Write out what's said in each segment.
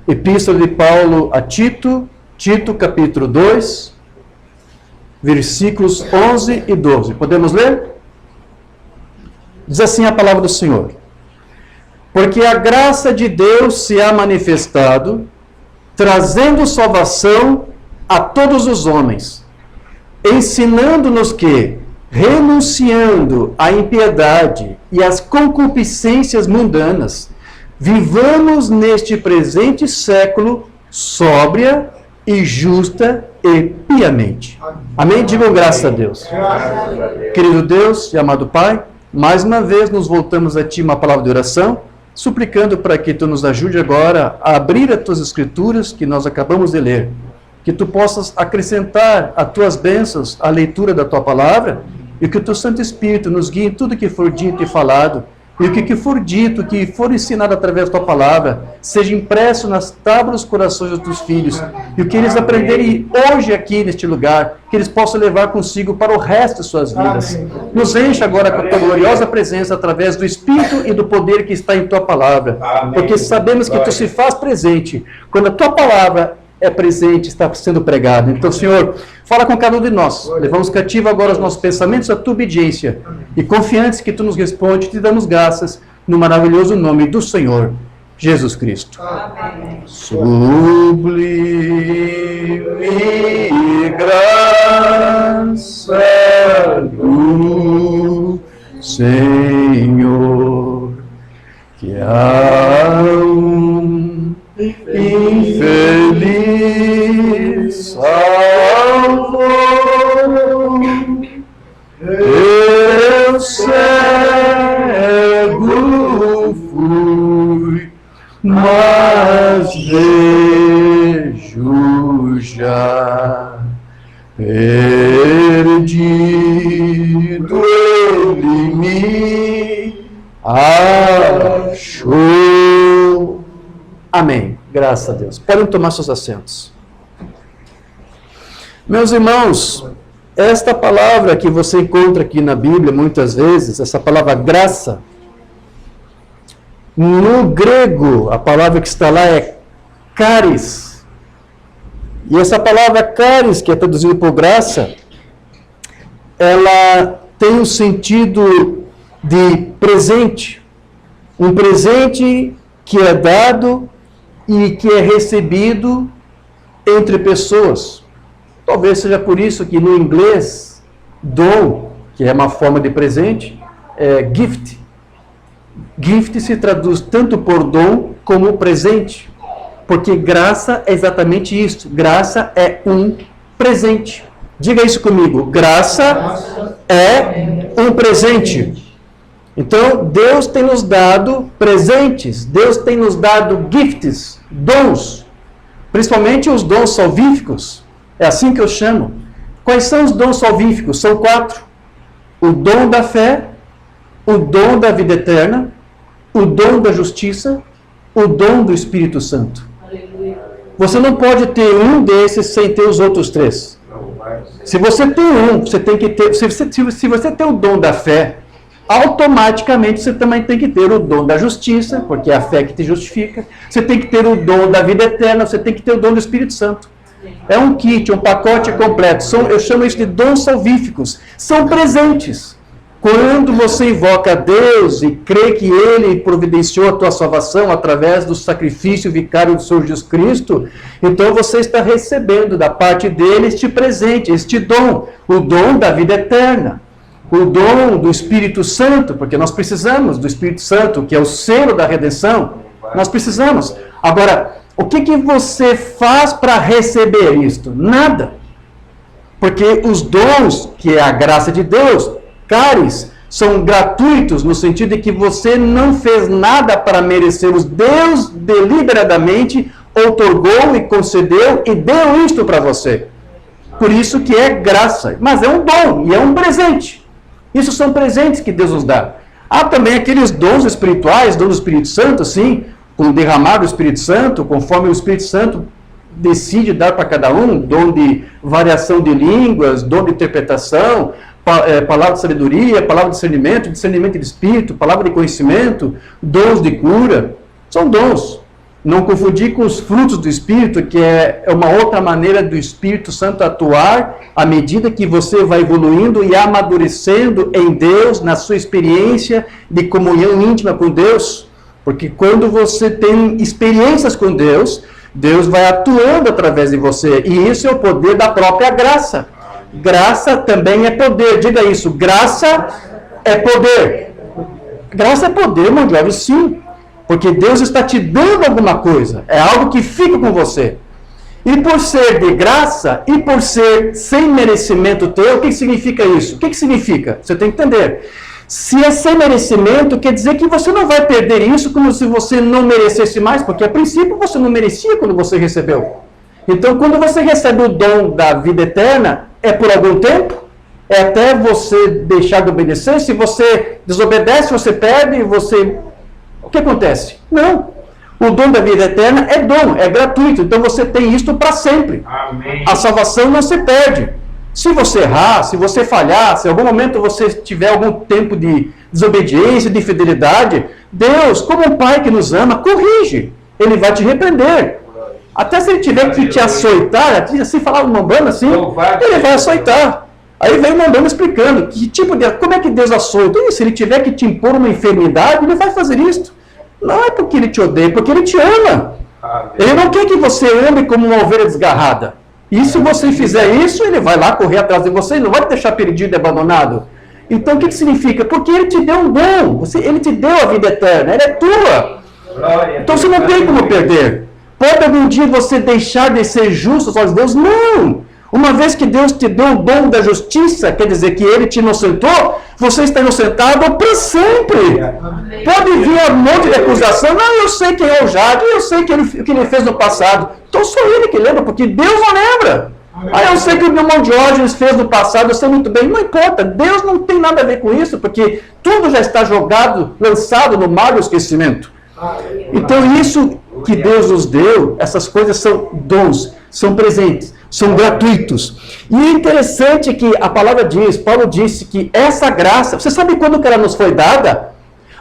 Epístola de Paulo a Tito, Tito capítulo 2, versículos 11 e 12. Podemos ler? Diz assim a palavra do Senhor: porque a graça de Deus se há manifestado, trazendo salvação a todos os homens, ensinando-nos que, renunciando à impiedade e às concupiscências mundanas, vivamos neste presente século sóbria e justa e piamente. Amém? Digam graças a Deus. Querido Deus e amado Pai, mais uma vez nos voltamos a Ti uma palavra de oração, suplicando para que Tu nos ajude agora a abrir as Tuas Escrituras que nós acabamos de ler. Que Tu possas acrescentar as Tuas bênçãos à leitura da Tua palavra e que o Teu Santo Espírito nos guie em tudo que for dito e falado. E o que for dito, que for ensinado através da Tua palavra, seja impresso nas tábuas dos corações dos Teus filhos. E o que eles aprenderem hoje aqui neste lugar, que eles possam levar consigo para o resto de suas vidas. Nos enche agora com a Tua gloriosa presença através do Espírito e do poder que está em Tua palavra. Porque sabemos que Tu se faz presente quando a Tua palavra é presente, está sendo pregado. Então, Senhor, fala com cada um de nós. Levamos cativo agora os nossos pensamentos à Tua obediência. E confiantes que Tu nos responde, Te damos graças no maravilhoso nome do Senhor, Jesus Cristo. Amém. Sublime graça do Senhor, que há infeliz salvo, eu cego fui, mas vejo já, perdido ele me achou. Amém. Graças a Deus. Podem tomar seus assentos. Meus irmãos, esta palavra que você encontra aqui na Bíblia, muitas vezes, essa palavra graça, no grego, a palavra que está lá é charis. E essa palavra charis, que é traduzida por graça, ela tem o sentido de presente. Um presente que é dado e que é recebido entre pessoas. Talvez seja por isso que no inglês, dom, que é uma forma de presente, é gift. Gift se traduz tanto por dom como presente. Porque graça é exatamente isso. Graça é um presente. Diga isso comigo. Graça é um presente. Então, Deus tem nos dado presentes, Deus tem nos dado gifts, dons, principalmente os dons salvíficos, é assim que eu chamo. Quais são os dons salvíficos? São 4. O dom da fé, o dom da vida eterna, o dom da justiça, o dom do Espírito Santo. Você não pode ter um desses sem ter os outros 3. Se você tem um, você tem que ter. Se você tem o dom da fé, automaticamente você também tem que ter o dom da justiça, porque é a fé que te justifica. Você tem que ter o dom da vida eterna, você tem que ter o dom do Espírito Santo. É um kit, um pacote completo. Eu chamo isso de dons salvíficos. São presentes. Quando você invoca a Deus e crê que Ele providenciou a tua salvação através do sacrifício vicário do Senhor Jesus Cristo, então você está recebendo da parte dele este presente, este dom, o dom da vida eterna. O dom do Espírito Santo, porque nós precisamos do Espírito Santo, que é o selo da redenção, nós precisamos. Agora, o que você faz para receber isto? Nada. Porque os dons, que é a graça de Deus, charis, são gratuitos, no sentido de que você não fez nada para merecê-los. Deus deliberadamente outorgou e concedeu e deu isto para você. Por isso que é graça. Mas é um dom e é um presente. Isso são presentes que Deus nos dá. Há também aqueles dons espirituais, dom do Espírito Santo, sim, com o derramar do Espírito Santo, conforme o Espírito Santo decide dar para cada um, dom de variação de línguas, dom de interpretação, palavra de sabedoria, palavra de discernimento de espírito, palavra de conhecimento, dons de cura. São dons. Não confundir com os frutos do Espírito, que é uma outra maneira do Espírito Santo atuar à medida que você vai evoluindo e amadurecendo em Deus, na sua experiência de comunhão íntima com Deus. Porque quando você tem experiências com Deus, Deus vai atuando através de você. E isso é o poder da própria graça. Graça também é poder. Diga isso. Graça é poder. Graça é poder, irmão Jorge, sim. Porque Deus está te dando alguma coisa. É algo que fica com você. E por ser de graça, e por ser sem merecimento teu, o que significa isso? O que significa? Você tem que entender. Se é sem merecimento, quer dizer que você não vai perder isso como se você não merecesse mais, porque a princípio você não merecia quando você recebeu. Então, quando você recebe o dom da vida eterna, é por algum tempo, é até você deixar de obedecer. Se você desobedece, você perde, o que acontece? Não. O dom da vida eterna é dom, é gratuito. Então você tem isto para sempre. Amém. A salvação não se perde. Se você errar, se você falhar, se em algum momento você tiver algum tempo de desobediência, de infidelidade, Deus, como um pai que nos ama, corrige. Ele vai te repreender. Até se ele tiver que te açoitar, assim falar uma banda assim, ele vai açoitar. Aí vem o Mandano explicando como é que Deus açoita. E se ele tiver que te impor uma enfermidade, ele vai fazer isso. Não é porque ele te odeia, é porque ele te ama. Ele não quer que você ande como uma ovelha desgarrada. E se você fizer isso, ele vai lá correr atrás de você e não vai te deixar perdido e abandonado. Então o que significa? Porque ele te deu um dom, ele te deu a vida eterna, ela é tua. Então você não tem como perder. Pode algum dia você deixar de ser justo aos olhos de Deus? Não! Uma vez que Deus te deu o dom da justiça, quer dizer que Ele te inocentou, você está inocentado para sempre. Pode vir um monte de acusação. Não, eu sei quem é o Jade, eu sei o que ele fez no passado. Então só Ele que lembra, porque Deus não lembra. Aí eu sei que o meu irmão Diógenes fez no passado, eu sei muito bem. Não importa, Deus não tem nada a ver com isso, porque tudo já está jogado, lançado no mar do esquecimento. Então isso que Deus nos deu, essas coisas são dons, são presentes, são gratuitos. E é interessante que a palavra diz, Paulo disse que essa graça, você sabe quando que ela nos foi dada?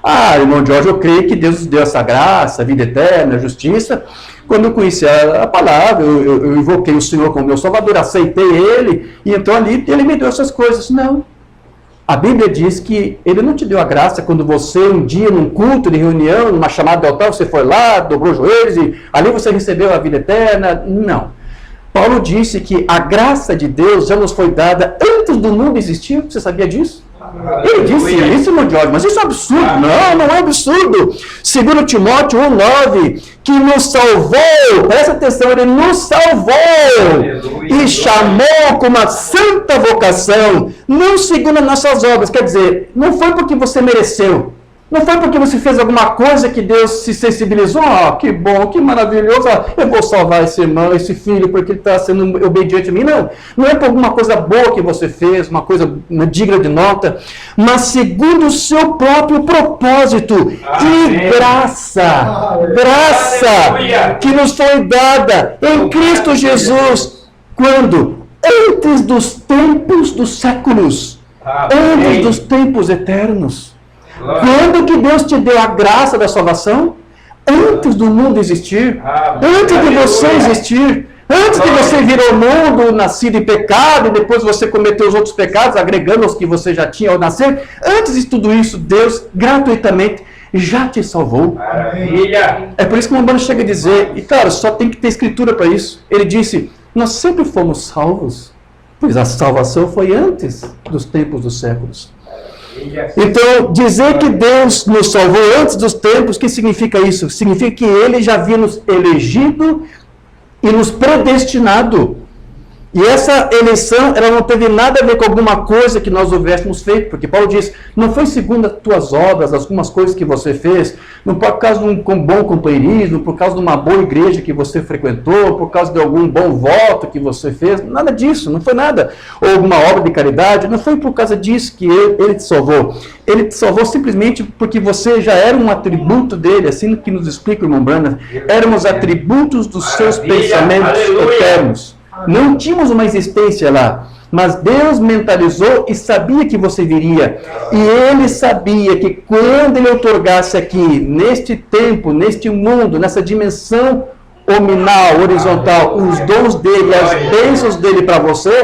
Ah, irmão Jorge, eu creio que Deus nos deu essa graça, a vida eterna, a justiça. Quando eu conheci a palavra, eu invoquei o Senhor como meu Salvador, aceitei Ele, e então ali Ele me deu essas coisas. Não. A Bíblia diz que Ele não te deu a graça quando você, um dia, num culto de reunião, numa chamada de altar, você foi lá, dobrou os joelhos e ali você recebeu a vida eterna. Não. Paulo disse que a graça de Deus já nos foi dada antes do mundo existir. Você sabia disso? Ele disse isso, irmão Jorge, mas isso é absurdo. Não, não é absurdo. Segundo Timóteo 1,9, que nos salvou, presta atenção, Ele nos salvou e chamou com uma santa vocação, não segundo as nossas obras. Quer dizer, não foi porque você mereceu. Não foi porque você fez alguma coisa que Deus se sensibilizou. Ah, que bom, que maravilhoso. Ah, eu vou salvar esse irmão, esse filho, porque ele está sendo obediente a mim. Não, não é por alguma coisa boa que você fez, uma coisa digna de nota, mas segundo o seu próprio propósito e graça. Graça que nos foi dada em Cristo Jesus. Quando? Antes dos tempos dos séculos. Antes dos tempos eternos. Quando que Deus te deu a graça da salvação? Antes do mundo existir. Antes de você existir. Antes de você vir ao mundo, nascido em pecado, e depois você cometeu os outros pecados, agregando os que você já tinha ao nascer. Antes de tudo isso, Deus gratuitamente já te salvou. Maravilha. É por isso que o Mambano chega a dizer, e claro, só tem que ter escritura para isso. Ele disse, nós sempre fomos salvos, pois a salvação foi antes dos tempos dos séculos. Então, dizer que Deus nos salvou antes dos tempos, o que significa isso? Significa que Ele já havia nos elegido e nos predestinado. E essa eleição, ela não teve nada a ver com alguma coisa que nós houvéssemos feito, porque Paulo diz, não foi segundo as tuas obras, algumas coisas que você fez, não por causa de um bom companheirismo, por causa de uma boa igreja que você frequentou, por causa de algum bom voto que você fez, nada disso, não foi nada. Ou alguma obra de caridade, não foi por causa disso que ele te salvou. Ele te salvou simplesmente porque você já era um atributo dele, assim que nos explica o irmão Branham, éramos atributos dos seus pensamentos eternos. Não tínhamos uma existência lá, Mas Deus mentalizou e sabia que você viria. E Ele sabia que quando Ele outorgasse aqui, neste tempo, neste mundo, nessa dimensão hominal, horizontal, os dons dEle, as bênçãos dEle para você,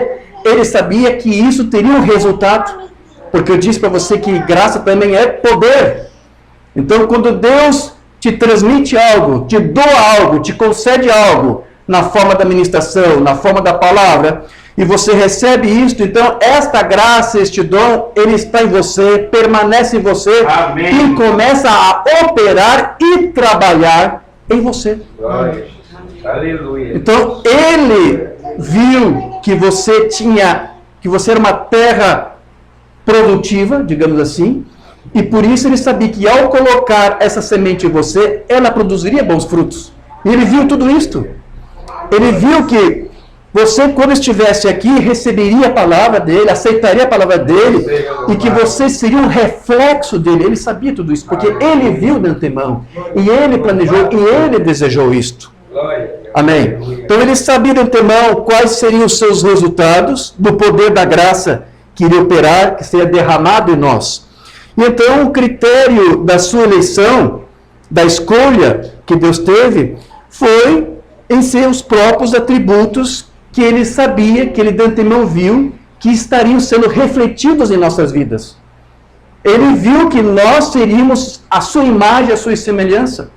Ele sabia que isso teria um resultado. Porque eu disse para você que graça também é poder. Então, quando Deus te transmite algo, te doa algo, te concede algo, na forma da ministração, na forma da palavra, e você recebe isto, então esta graça, este dom, ele está em você, permanece em você. Amém. E começa a operar e trabalhar em você. Glória. Aleluia. Então ele viu que você era uma terra produtiva, digamos assim, e por isso ele sabia que ao colocar essa semente em você, ela produziria bons frutos. E ele viu tudo isto. Ele viu que você, quando estivesse aqui, receberia a palavra dele, aceitaria a palavra dele, e que você seria um reflexo dele. Ele sabia tudo isso, porque ele viu de antemão, e ele planejou, e ele desejou isto. Amém? Então ele sabia de antemão quais seriam os seus resultados do poder da graça que iria operar, que seria derramado em nós. E então o critério da sua eleição, da escolha que Deus teve, foi em seus próprios atributos que ele sabia, que ele de antemão viu, que estariam sendo refletidos em nossas vidas. Ele viu que nós seríamos a sua imagem, a sua semelhança.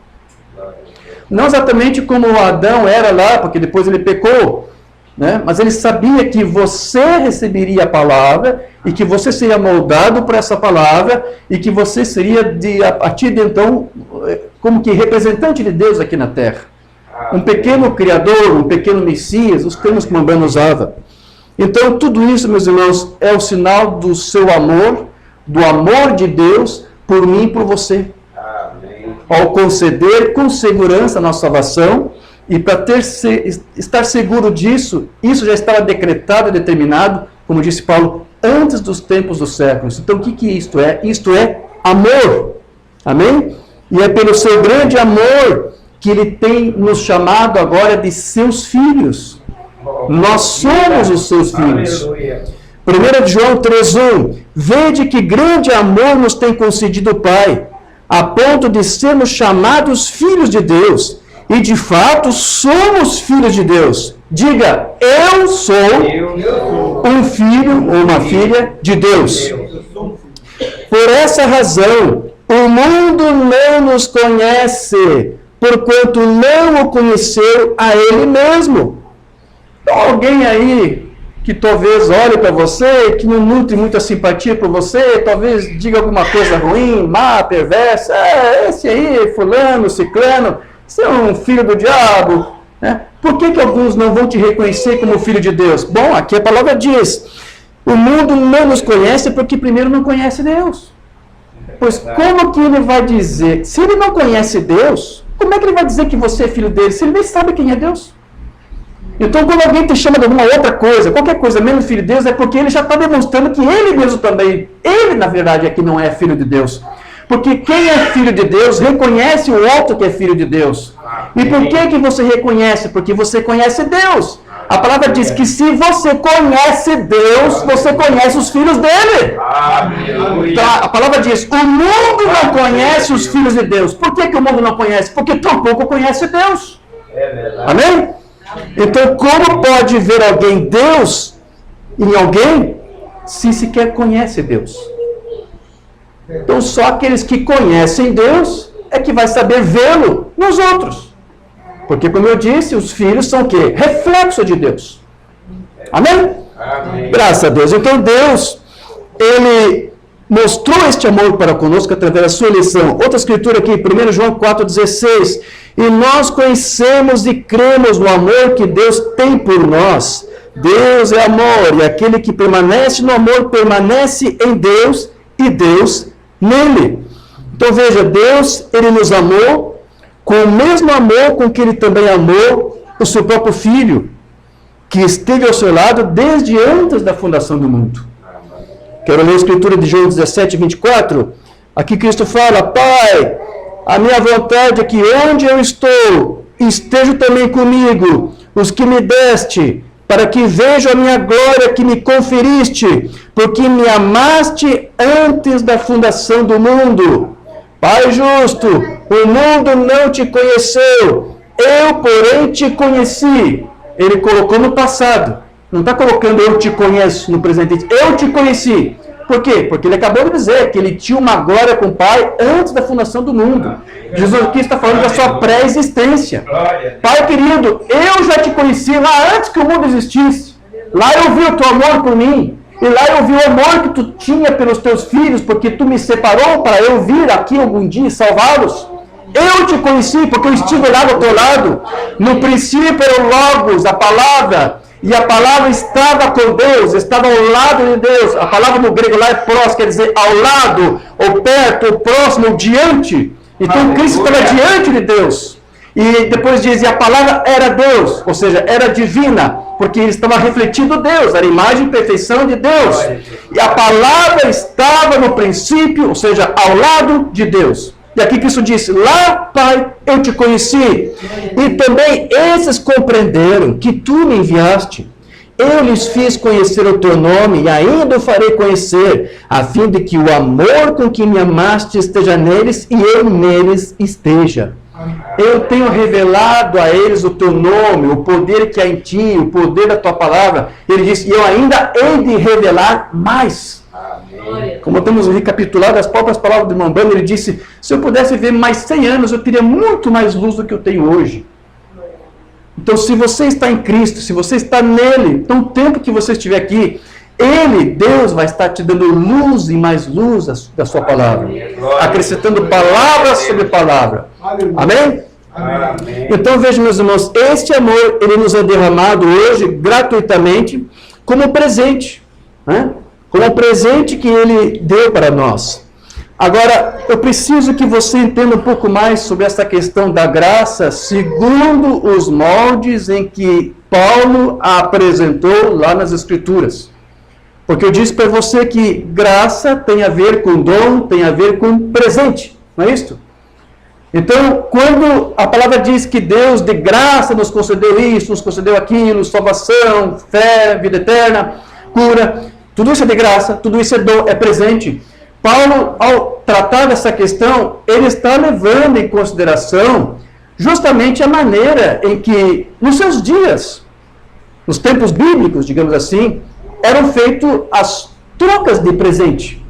Não exatamente como Adão era lá, porque depois ele pecou, né? Mas ele sabia que você receberia a palavra e que você seria moldado por essa palavra e que você seria, a partir de então, como que representante de Deus aqui na terra. Um pequeno criador, um pequeno Messias, os termos que Mambano usava. Então, tudo isso, meus irmãos, é o sinal do seu amor, do amor de Deus por mim e por você. Amém. Ao conceder com segurança a nossa salvação, e para estar seguro disso, isso já estava decretado e determinado, como disse Paulo, antes dos tempos dos séculos. Então, o que isto é? Isto é amor. Amém? E é pelo seu grande amor que ele tem nos chamado agora de seus filhos. Nós somos os seus filhos. 1 João 3,1: Vede que grande amor nos tem concedido o Pai, a ponto de sermos chamados filhos de Deus. E de fato somos filhos de Deus. Diga, eu sou um filho ou uma filha de Deus. Por essa razão, o mundo não nos conhece, porquanto não o conheceu a ele mesmo. Então, alguém aí que talvez olhe para você, que não nutre muita simpatia por você, talvez diga alguma coisa ruim, má, perversa, esse aí, fulano, ciclano, você é um filho do diabo, né? Por que alguns não vão te reconhecer como filho de Deus? Bom, aqui a palavra diz, o mundo não nos conhece porque primeiro não conhece Deus. Pois como que ele vai dizer, se ele não conhece Deus, como é que ele vai dizer que você é filho dele, se ele nem sabe quem é Deus? Então, quando alguém te chama de alguma outra coisa, qualquer coisa menos filho de Deus, é porque ele já está demonstrando que ele mesmo também, ele na verdade é que não é filho de Deus. Porque quem é filho de Deus reconhece o outro que é filho de Deus. E por que você reconhece? Porque você conhece Deus. A palavra diz que se você conhece Deus, você conhece os filhos dele. Então, a palavra diz, o mundo não conhece os filhos de Deus. Por que o mundo não conhece? Porque tampouco conhece Deus. Amém? Então, como pode ver alguém Deus em alguém se sequer conhece Deus? Então, só aqueles que conhecem Deus é que vai saber vê-lo nos outros. Porque, como eu disse, os filhos são o quê? Reflexo de Deus. Amém? Amém. Graças a Deus. Então, Deus, Ele mostrou este amor para conosco através da sua eleição. Outra escritura aqui, 1 João 4,16. E nós conhecemos e cremos no amor que Deus tem por nós. Deus é amor, e aquele que permanece no amor permanece em Deus e Deus nele. Então veja, Deus, Ele nos amou com o mesmo amor com que Ele também amou o seu próprio Filho, que esteve ao seu lado desde antes da fundação do mundo. Quero ler a escritura de João 17, 24. Aqui Cristo fala, Pai, a minha vontade é que onde eu estou, esteja também comigo os que me deste, para que veja a minha glória que me conferiste, porque me amaste antes da fundação do mundo. Pai justo, o mundo não te conheceu, eu, porém, te conheci. Ele colocou no passado. Não está colocando eu te conheço no presente. Eu te conheci. Por quê? Porque ele acabou de dizer que ele tinha uma glória com o Pai antes da fundação do mundo. Jesus aqui está falando da sua pré-existência. Pai querido, eu já te conheci lá antes que o mundo existisse. Lá eu vi o teu amor por mim. E lá eu vi o amor que tu tinha pelos teus filhos, porque tu me separou para eu vir aqui algum dia e salvá-los. Eu te conheci porque eu estive lá do teu lado. No princípio era o Logos, a palavra. E a palavra estava com Deus, estava ao lado de Deus. A palavra no grego lá é prós, quer dizer ao lado, ou perto, ou próximo, ou diante. Então Cristo estava diante de Deus. E depois diz, e a palavra era Deus, ou seja, era divina, porque ele estava refletindo Deus, era a imagem e perfeição de Deus. E a palavra estava no princípio, ou seja, ao lado de Deus. E aqui Cristo disse, lá, Pai, eu te conheci. E também esses compreenderam que tu me enviaste. Eu lhes fiz conhecer o teu nome e ainda o farei conhecer, a fim de que o amor com que me amaste esteja neles e eu neles esteja. Eu tenho revelado a eles o teu nome, o poder que há em ti, o poder da tua palavra. Ele disse, e eu ainda hei de revelar mais. Como temos recapitulado as próprias palavras do irmão Branham, ele disse, se eu pudesse ver mais 100 anos, eu teria muito mais luz do que eu tenho hoje. Então, se você está em Cristo, se você está nele, então o tempo que você estiver aqui, ele, Deus, vai estar te dando luz e mais luz da sua palavra, acrescentando palavra sobre palavra. Amém? Amém. Então, veja, meus irmãos, este amor, ele nos é derramado hoje, gratuitamente, como presente, né? Como presente que ele deu para nós. Agora, eu preciso que você entenda um pouco mais sobre essa questão da graça, segundo os moldes em que Paulo a apresentou lá nas Escrituras. Porque eu disse para você que graça tem a ver com dom, tem a ver com presente, não é isso? Então, quando a palavra diz que Deus de graça nos concedeu isso, nos concedeu aquilo, salvação, fé, vida eterna, cura, tudo isso é de graça, tudo isso é dom, é presente. Paulo, ao tratar dessa questão, ele está levando em consideração justamente a maneira em que, nos seus dias, nos tempos bíblicos, digamos assim, eram feitas as trocas de presente.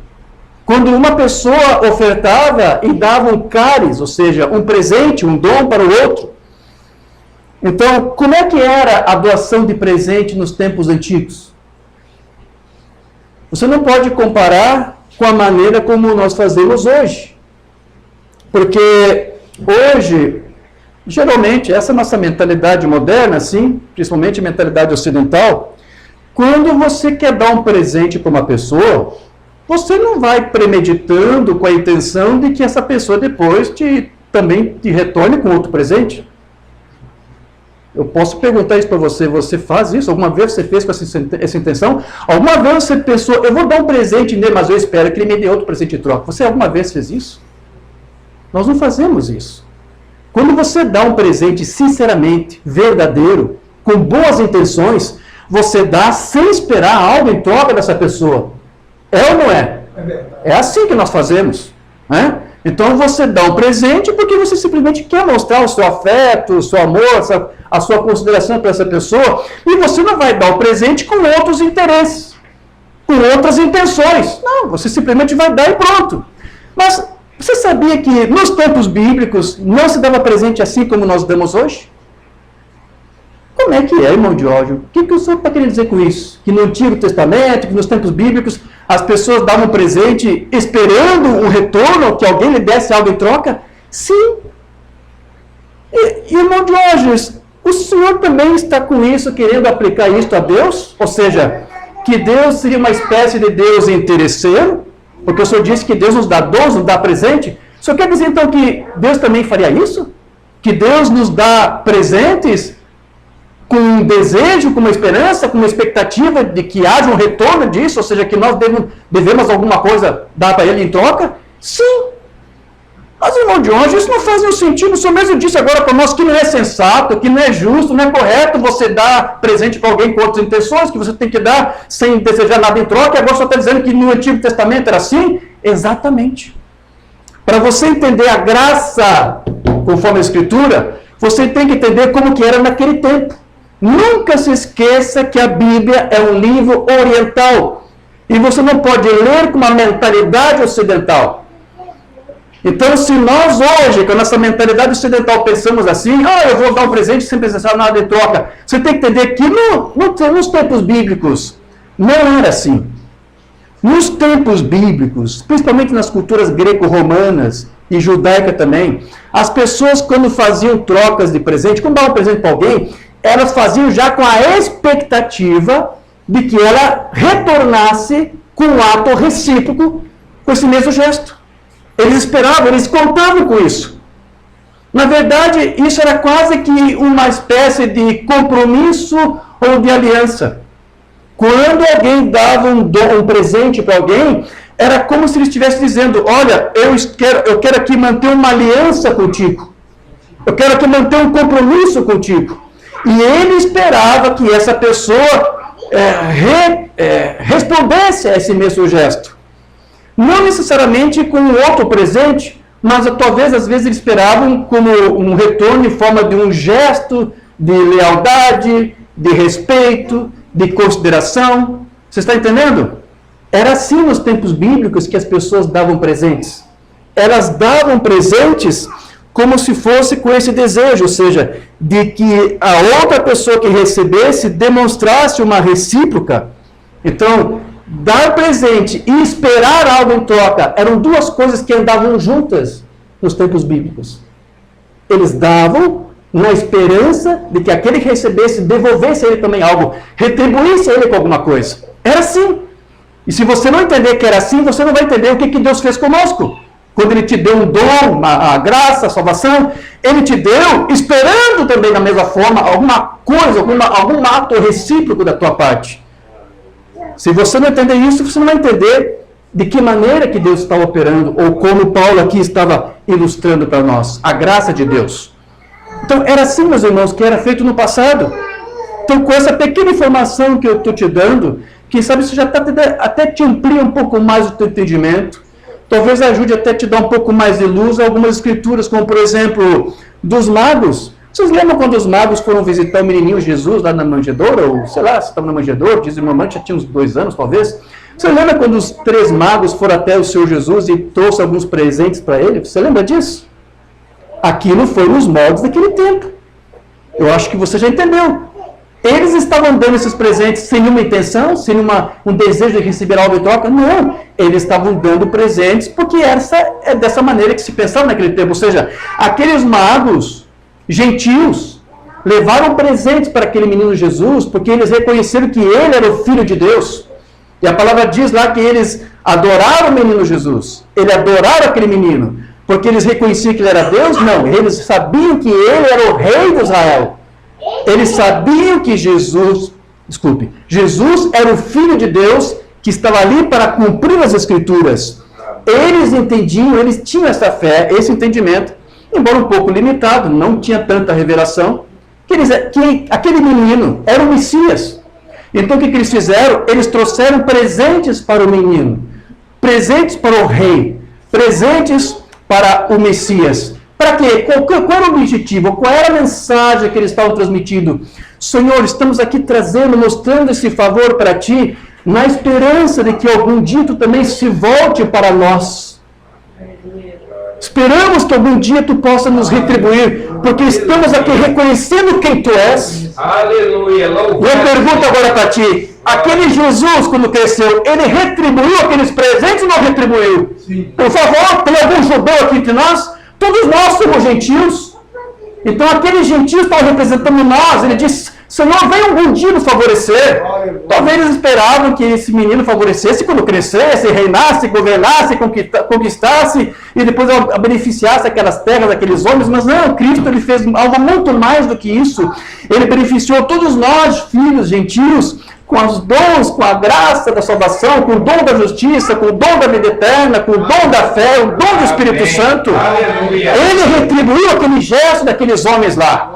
Quando uma pessoa ofertava e dava um cáris, ou seja, um presente, um dom para o outro. Então, como é que era a doação de presente nos tempos antigos? Você não pode comparar com a maneira como nós fazemos hoje. Porque hoje, geralmente, essa nossa mentalidade moderna, assim, principalmente a mentalidade ocidental, quando você quer dar um presente para uma pessoa, você não vai premeditando com a intenção de que essa pessoa depois também te retorne com outro presente. Eu posso perguntar isso para você, você faz isso? Alguma vez você fez com essa intenção? Alguma vez você pensou, eu vou dar um presente nele, mas eu espero que ele me dê outro presente em troca. Você alguma vez fez isso? Nós não fazemos isso. Quando você dá um presente sinceramente, verdadeiro, com boas intenções, você dá sem esperar algo em troca dessa pessoa. É ou não é? É assim que nós fazemos, né? Então você dá um presente porque você simplesmente quer mostrar o seu afeto, o seu amor, a sua consideração para essa pessoa, e você não vai dar o presente com outros interesses, com outras intenções. Não, você simplesmente vai dar e pronto. Mas você sabia que nos tempos bíblicos não se dava presente assim como nós damos hoje? Como é que é, irmão Jorge? O que o senhor está querendo dizer com isso? Que no Antigo Testamento, que nos tempos bíblicos, as pessoas davam presente esperando um retorno, que alguém lhe desse algo em troca? Sim. E irmão Jorge, o senhor também está com isso, querendo aplicar isso a Deus? Ou seja, que Deus seria uma espécie de Deus interesseiro? Porque o senhor disse que Deus nos dá dons, nos dá presente. O senhor quer dizer então que Deus também faria isso? Que Deus nos dá presentes com um desejo, com uma esperança, com uma expectativa de que haja um retorno disso, ou seja, que nós devemos alguma coisa dar para Ele em troca? Sim. Mas, irmão de hoje, isso não faz nenhum sentido. O Senhor mesmo disse agora para nós que não é sensato, que não é justo, não é correto você dar presente para alguém com outras intenções, que você tem que dar sem desejar nada em troca. E agora só está dizendo que no Antigo Testamento era assim? Exatamente. Para você entender a graça, conforme a Escritura, você tem que entender como que era naquele tempo. Nunca se esqueça que a Bíblia é um livro oriental. E você não pode ler com uma mentalidade ocidental. Então, se nós hoje, com a nossa mentalidade ocidental, pensamos assim, eu vou dar um presente sem precisar nada em troca, você tem que entender que nos tempos bíblicos não era assim. Nos tempos bíblicos, principalmente nas culturas greco-romanas e judaica também, as pessoas, quando faziam trocas de presente, quando davam presente para alguém, elas faziam já com a expectativa de que ela retornasse com um ato recíproco com esse mesmo gesto. Eles esperavam, eles contavam com isso. Na verdade, isso era quase que uma espécie de compromisso ou de aliança. Quando alguém dava um presente para alguém, era como se ele estivesse dizendo, olha, eu quero aqui manter uma aliança contigo. Eu quero aqui manter um compromisso contigo. E ele esperava que essa pessoa respondesse a esse mesmo gesto. Não necessariamente com outro presente, mas talvez às vezes eles esperavam como um retorno em forma de um gesto de lealdade, de respeito, de consideração. Você está entendendo? Era assim nos tempos bíblicos que as pessoas davam presentes. Elas davam presentes como se fosse com esse desejo, ou seja, de que a outra pessoa que recebesse demonstrasse uma recíproca. Então, dar presente e esperar algo em troca eram duas coisas que andavam juntas nos tempos bíblicos. Eles davam na esperança de que aquele que recebesse devolvesse a ele também algo, retribuísse a ele com alguma coisa. Era assim. E se você não entender que era assim, você não vai entender o que Deus fez conosco. Quando Ele te deu um dom, a graça, a salvação, Ele te deu esperando também da mesma forma alguma coisa, algum ato recíproco da tua parte. Se você não entender isso, você não vai entender de que maneira que Deus está operando, ou como Paulo aqui estava ilustrando para nós, a graça de Deus. Então, era assim, meus irmãos, que era feito no passado. Então, com essa pequena informação que eu estou te dando, quem sabe isso já até te amplia um pouco mais o teu entendimento, talvez ajude até te dar um pouco mais de luz a algumas escrituras, como por exemplo, dos magos. Vocês lembram quando os magos foram visitar o menininho Jesus lá na manjedoura? Ou sei lá, se estava na manjedoura, diz o mamãe, já tinha uns 2 anos talvez. Você lembra quando os 3 magos foram até o Senhor Jesus e trouxe alguns presentes para ele? Você lembra disso? Aquilo foi nos moldes daquele tempo. Eu acho que você já entendeu. Eles estavam dando esses presentes sem nenhuma intenção, sem um desejo de receber algo em troca? Não. Eles estavam dando presentes porque é dessa maneira que se pensava naquele tempo. Ou seja, aqueles magos gentios levaram presentes para aquele menino Jesus porque eles reconheceram que ele era o Filho de Deus. E a palavra diz lá que eles adoraram o menino Jesus. Eles adoraram aquele menino porque eles reconheciam que ele era Deus? Não. Eles sabiam que ele era o rei de Israel. Eles sabiam que Jesus era o Filho de Deus que estava ali para cumprir as Escrituras. Eles entendiam, eles tinham essa fé, esse entendimento, embora um pouco limitado, não tinha tanta revelação, que aquele menino era o Messias. Então o que eles fizeram? Eles trouxeram presentes para o menino, presentes para o rei, presentes para o Messias. Para quê? Qual era o objetivo? Qual era a mensagem que eles estavam transmitindo? Senhor, estamos aqui trazendo, mostrando esse favor para ti, na esperança de que algum dia tu também se volte para nós. Esperamos que algum dia tu possa nos retribuir, porque estamos aqui reconhecendo quem tu és. Aleluia. Eu pergunto agora para ti, aquele Jesus, quando cresceu, ele retribuiu aqueles presentes ou não retribuiu? Sim. Por favor, tem algum judeu aqui entre nós? Todos nós somos gentios. Então aqueles gentios estavam representando nós. Ele disse, Senhor, vem algum dia nos favorecer. Talvez eles esperavam que esse menino favorecesse quando crescesse, reinasse, governasse, conquistasse e depois beneficiasse aquelas terras, aqueles homens. Mas não, Cristo ele fez algo muito mais do que isso. Ele beneficiou todos nós, filhos gentios, com os dons, com a graça da salvação, com o dom da justiça, com o dom da vida eterna, com o dom da fé, o dom do Espírito Santo. Ele retribuiu aquele gesto daqueles homens lá.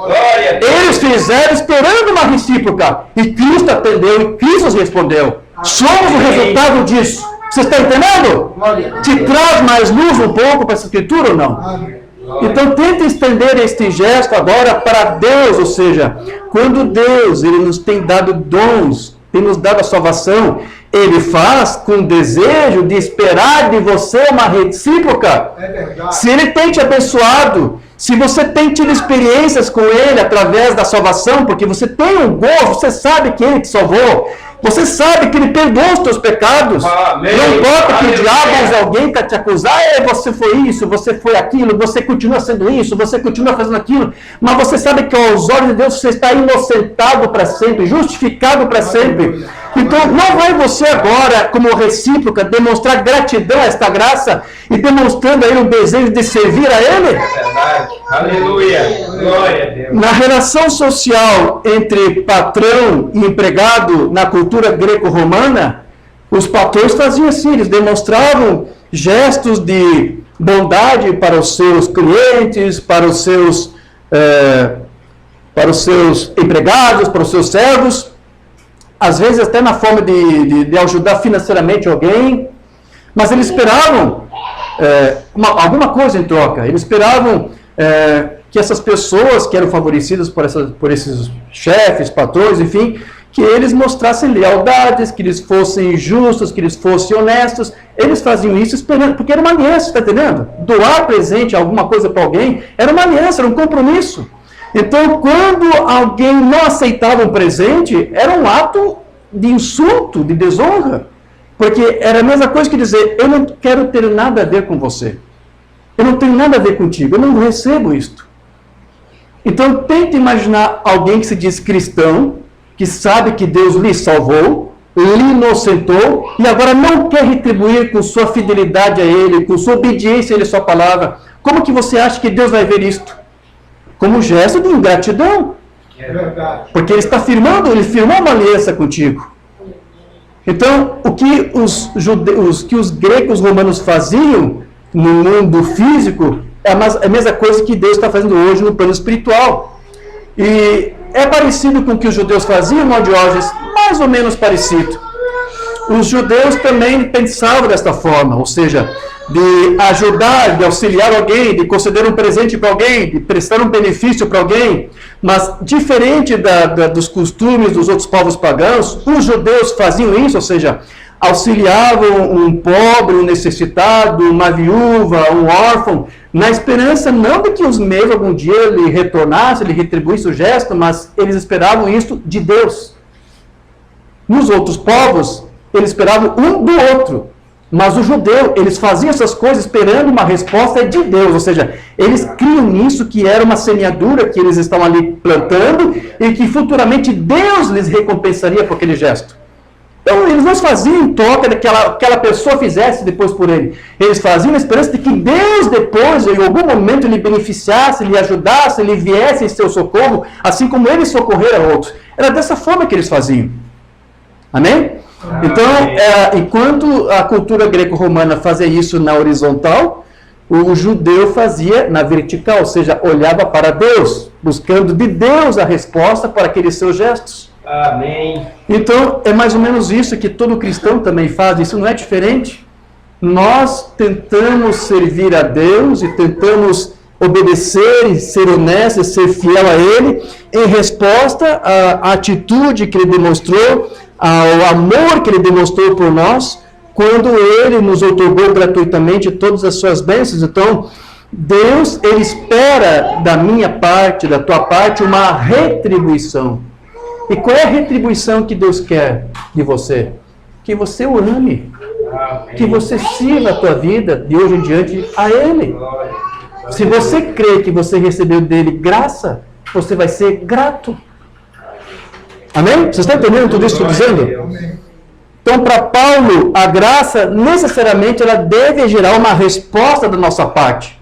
Eles fizeram esperando uma recíproca. E Cristo atendeu e Cristo respondeu. Somos o resultado disso. Você está entendendo? Te traz mais luz um pouco para essa escritura ou não? Então tenta estender este gesto agora para Deus, ou seja, quando Deus ele nos tem dado dons, tem nos dado a salvação, Ele faz com desejo de esperar de você uma recíproca. Se Ele tem te abençoado, se você tem tido experiências com Ele através da salvação, porque você tem um gozo, você sabe que Ele te salvou, você sabe que Ele perdoa os teus pecados. Amém. Não importa que o diabo use alguém para te acusar, você foi isso, você foi aquilo, você continua sendo isso, você continua fazendo aquilo, mas você sabe que aos olhos de Deus você está inocentado para sempre, justificado para sempre. Então não vai você agora, como recíproca, demonstrar gratidão a esta graça e demonstrando a Ele um desejo de servir a Ele? Aleluia! Glória a Deus! Na relação social entre patrão e empregado na cultura greco-romana, os patrões faziam assim, eles demonstravam gestos de bondade para os seus clientes, para os seus empregados, para os seus servos, às vezes até na forma de ajudar financeiramente alguém, mas eles esperavam alguma coisa em troca, eles esperavam que essas pessoas que eram favorecidas por esses chefes, patrões, enfim, que eles mostrassem lealdades, que eles fossem justos, que eles fossem honestos. Eles faziam isso esperando, porque era uma aliança, está entendendo? Doar presente, alguma coisa para alguém, era uma aliança, era um compromisso. Então, quando alguém não aceitava um presente, era um ato de insulto, de desonra. Porque era a mesma coisa que dizer, eu não quero ter nada a ver com você. Eu não tenho nada a ver contigo, eu não recebo isto. Então, tente imaginar alguém que se diz cristão, que sabe que Deus lhe salvou, lhe inocentou, e agora não quer retribuir com sua fidelidade a Ele, com sua obediência a Ele, a sua palavra. Como que você acha que Deus vai ver isto? Como gesto de ingratidão. É verdade. Porque Ele está firmando, Ele firmou uma aliança contigo. Então, o que os gregos romanos faziam no mundo físico é a mesma coisa que Deus está fazendo hoje no plano espiritual. E é parecido com o que os judeus faziam, irmão Diógenes, mais ou menos parecido. Os judeus também pensavam desta forma, ou seja, de ajudar, de auxiliar alguém, de conceder um presente para alguém, de prestar um benefício para alguém, mas diferente dos costumes dos outros povos pagãos, os judeus faziam isso, ou seja, auxiliavam um pobre, um necessitado, uma viúva, um órfão, na esperança não de que os mesmos algum dia lhe retornassem, lhe retribuísse o gesto, mas eles esperavam isso de Deus. Nos outros povos, eles esperavam um do outro. Mas o judeu, eles faziam essas coisas esperando uma resposta de Deus, ou seja, eles criam nisso que era uma semeadura que eles estão ali plantando e que futuramente Deus lhes recompensaria por aquele gesto. Então, eles não faziam em troca daquela aquela pessoa fizesse depois por ele. Eles faziam na esperança de que Deus depois, em algum momento, lhe beneficiasse, lhe ajudasse, lhe viesse em seu socorro, assim como eles socorreram outros. Era dessa forma que eles faziam. Amém? Então, enquanto a cultura greco-romana fazia isso na horizontal, o judeu fazia na vertical, ou seja, olhava para Deus, buscando de Deus a resposta para aqueles seus gestos. Amém. Então, é mais ou menos isso que todo cristão também faz, isso não é diferente. Nós tentamos servir a Deus e tentamos obedecer e ser honesto, ser fiel a Ele, em resposta à atitude que Ele demonstrou, ao amor que Ele demonstrou por nós, quando Ele nos outorgou gratuitamente todas as suas bênçãos. Então, Deus, Ele espera da minha parte, da tua parte, uma retribuição. E qual é a retribuição que Deus quer de você? Que você o ame. Amém. Que você sirva a tua vida, de hoje em diante, a Ele. Se você crê que você recebeu dele graça, você vai ser grato. Amém? Vocês estão entendendo tudo isso que eu estou dizendo? Então, para Paulo, a graça, necessariamente, ela deve gerar uma resposta da nossa parte.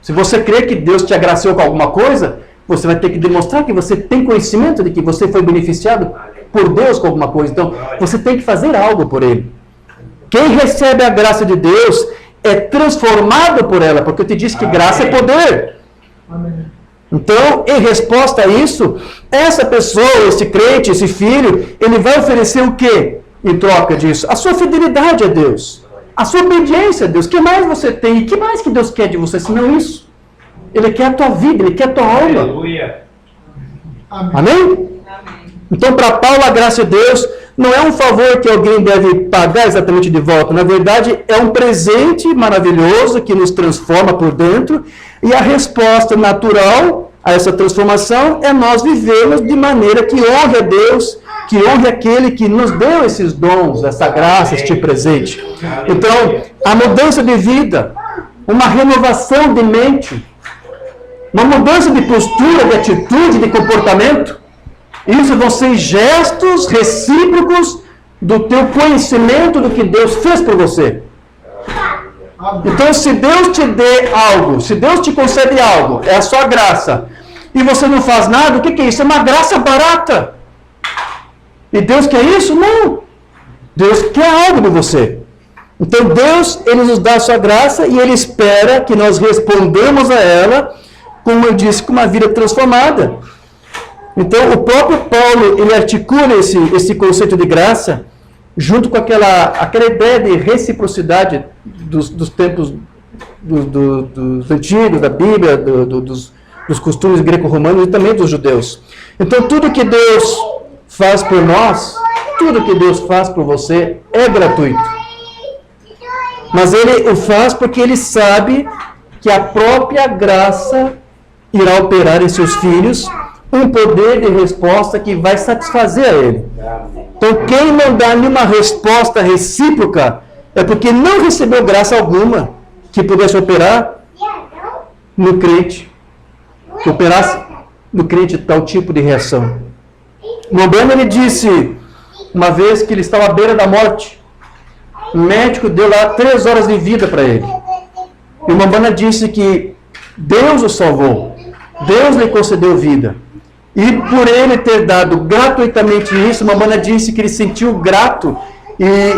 Se você crê que Deus te agraciou com alguma coisa, você vai ter que demonstrar que você tem conhecimento de que você foi beneficiado por Deus com alguma coisa. Então, você tem que fazer algo por ele. Quem recebe a graça de Deus é transformado por ela, porque eu te disse que graça é poder. Então, em resposta a isso, essa pessoa, esse crente, esse filho, ele vai oferecer o quê em troca disso? A sua fidelidade a Deus, a sua obediência a Deus. O que mais você tem? E o que mais que Deus quer de você, senão isso? Ele quer a tua vida, Ele quer a tua alma. Aleluia. Amém? Então, para Paulo, a graça de Deus não é um favor que alguém deve pagar exatamente de volta. Na verdade, é um presente maravilhoso que nos transforma por dentro. E a resposta natural a essa transformação é nós vivermos de maneira que honre a Deus, que honre aquele que nos deu esses dons, essa graça, este presente. Então, a mudança de vida, uma renovação de mente, uma mudança de postura, de atitude, de comportamento, isso vão ser gestos recíprocos do teu conhecimento do que Deus fez por você. Então, se Deus te dê algo, se Deus te concede algo, é a sua graça, e você não faz nada, o que é isso? É uma graça barata. E Deus quer isso? Não. Deus quer algo de você. Então, Deus, Ele nos dá a sua graça e Ele espera que nós respondamos a ela, como eu disse, com uma vida transformada. Então, o próprio Paulo, ele articula esse conceito de graça, junto com aquela ideia de reciprocidade dos tempos dos antigos, da Bíblia, dos costumes greco-romanos e também dos judeus. Então, tudo que Deus faz por nós, tudo que Deus faz por você é gratuito. Mas Ele o faz porque Ele sabe que a própria graça irá operar em seus filhos um poder de resposta que vai satisfazer a Ele. Então, quem não dá nenhuma resposta recíproca é porque não recebeu graça alguma que pudesse operar no crente, que operasse no crente tal tipo de reação. Mombana, ele disse uma vez que ele estava à beira da morte. O médico deu lá 3 horas de vida para ele. E o Mombana disse que Deus o salvou. Deus lhe concedeu vida. E por ele ter dado gratuitamente isso, Mombana disse que ele sentiu grato e